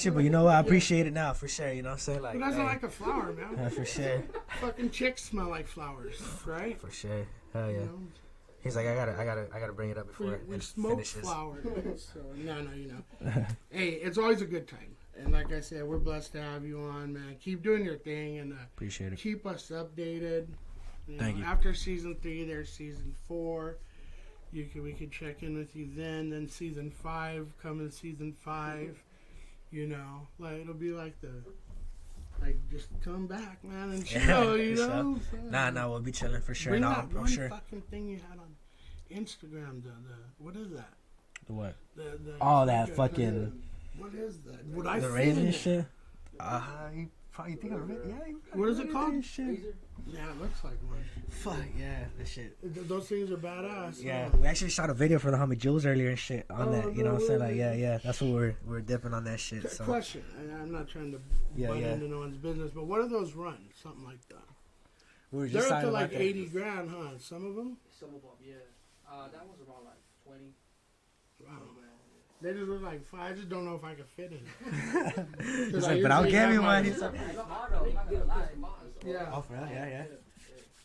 it, but you know what? I appreciate it now, for sure. You know what I'm saying? Like, Who doesn't hey, like a flower, man? for sure. Fucking chicks smell like flowers, right? For sure. Hell yeah. You know? He's like, I gotta bring it up before We it smoke finishes. flowers. So no, Hey, it's always a good time. And like I said, we're blessed to have you on, man. Keep doing your thing and Appreciate it. keep us updated. Thank you. After season 3, there's season 4. We can check in with you then season 5, coming season 5. You know, like it'll be like just come back, man, and chill. You for know. sure. So, Nah, we'll be chilling for sure. Bring No, that I'm one sure. fucking thing you had on Instagram. The what is that? The what? The Oh, that fucking What is that? Would I the fit Raven in shit. Probably think of it. Yeah. What is it called? Shit. Yeah, it looks like one. Fuck yeah, that shit. Those things are badass. Yeah, huh? we actually shot a video for the homie Jules earlier and shit on Oh, that. You no know what I'm saying? way. Like, yeah. That's what we're dipping on that shit. So Question, and I'm not trying to Yeah, butt yeah. into no one's business, but what do those run? Something like that. we were They're just up talking to about like 80 grand, huh? Some of them. Some of them, yeah. That was around like 20. Wow. They just look like fire. I just don't know if I could fit in. He's like, but I'll give you one. He's It's like, hard though, I'm not gonna lie. Yeah. oh, for real? Yeah.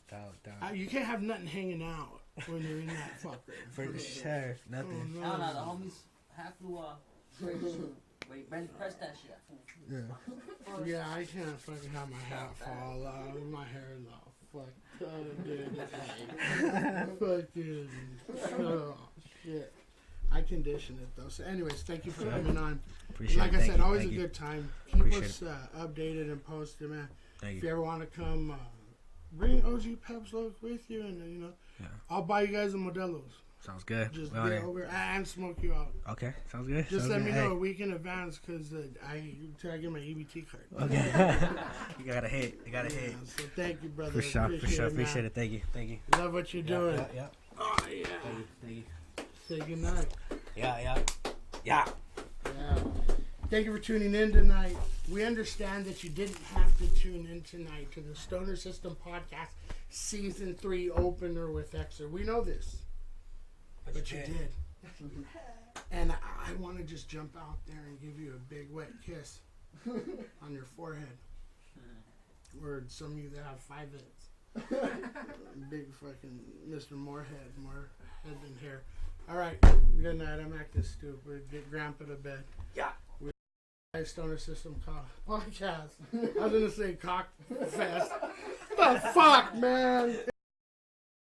Down. You can't have nothing hanging out when you're in that fucker. For sure, Oh, nothing. no. No, the homies have to, wait, ready press that shit. Yeah, I can't fucking have my hat fall out. My hair is all fucked up, dude. It's like, fucking, oh, shit. I condition it though. So, anyways, thank you for coming on. Appreciate Like it. I Thank said, you. always Thank a you. good time. Keep Appreciate us updated and posted, man. Thank If you. you ever want to come, bring OG Pep Smoke with you, and you know, Yeah. I'll buy you guys a Modelo's. Sounds good. Just We on get it. over and smoke you out. Okay, sounds good. Just sounds let good. me Hey. know a week in advance, cause till I get my EBT card. Okay. You gotta hit. You gotta hit. So thank you, brother. For sure. Appreciate Appreciate man. it. Thank you. Thank you. Love what you're doing. Yeah. Oh yeah. Thank you. Say goodnight. Yeah. Yeah. Thank you for tuning in tonight. We understand that you didn't have to tune in tonight to the Stoner System Podcast Season 3 opener with Exer. We know this. But you did. And I want to just jump out there and give you a big wet kiss on your forehead. Or some of you that have 5 heads. Big fucking Mr. Morehead, more head than hair. Alright, good night. I'm acting stupid. Get Grandpa to bed. Yeah. Stoner System Podcast. I was gonna say cock fest. The fuck, man?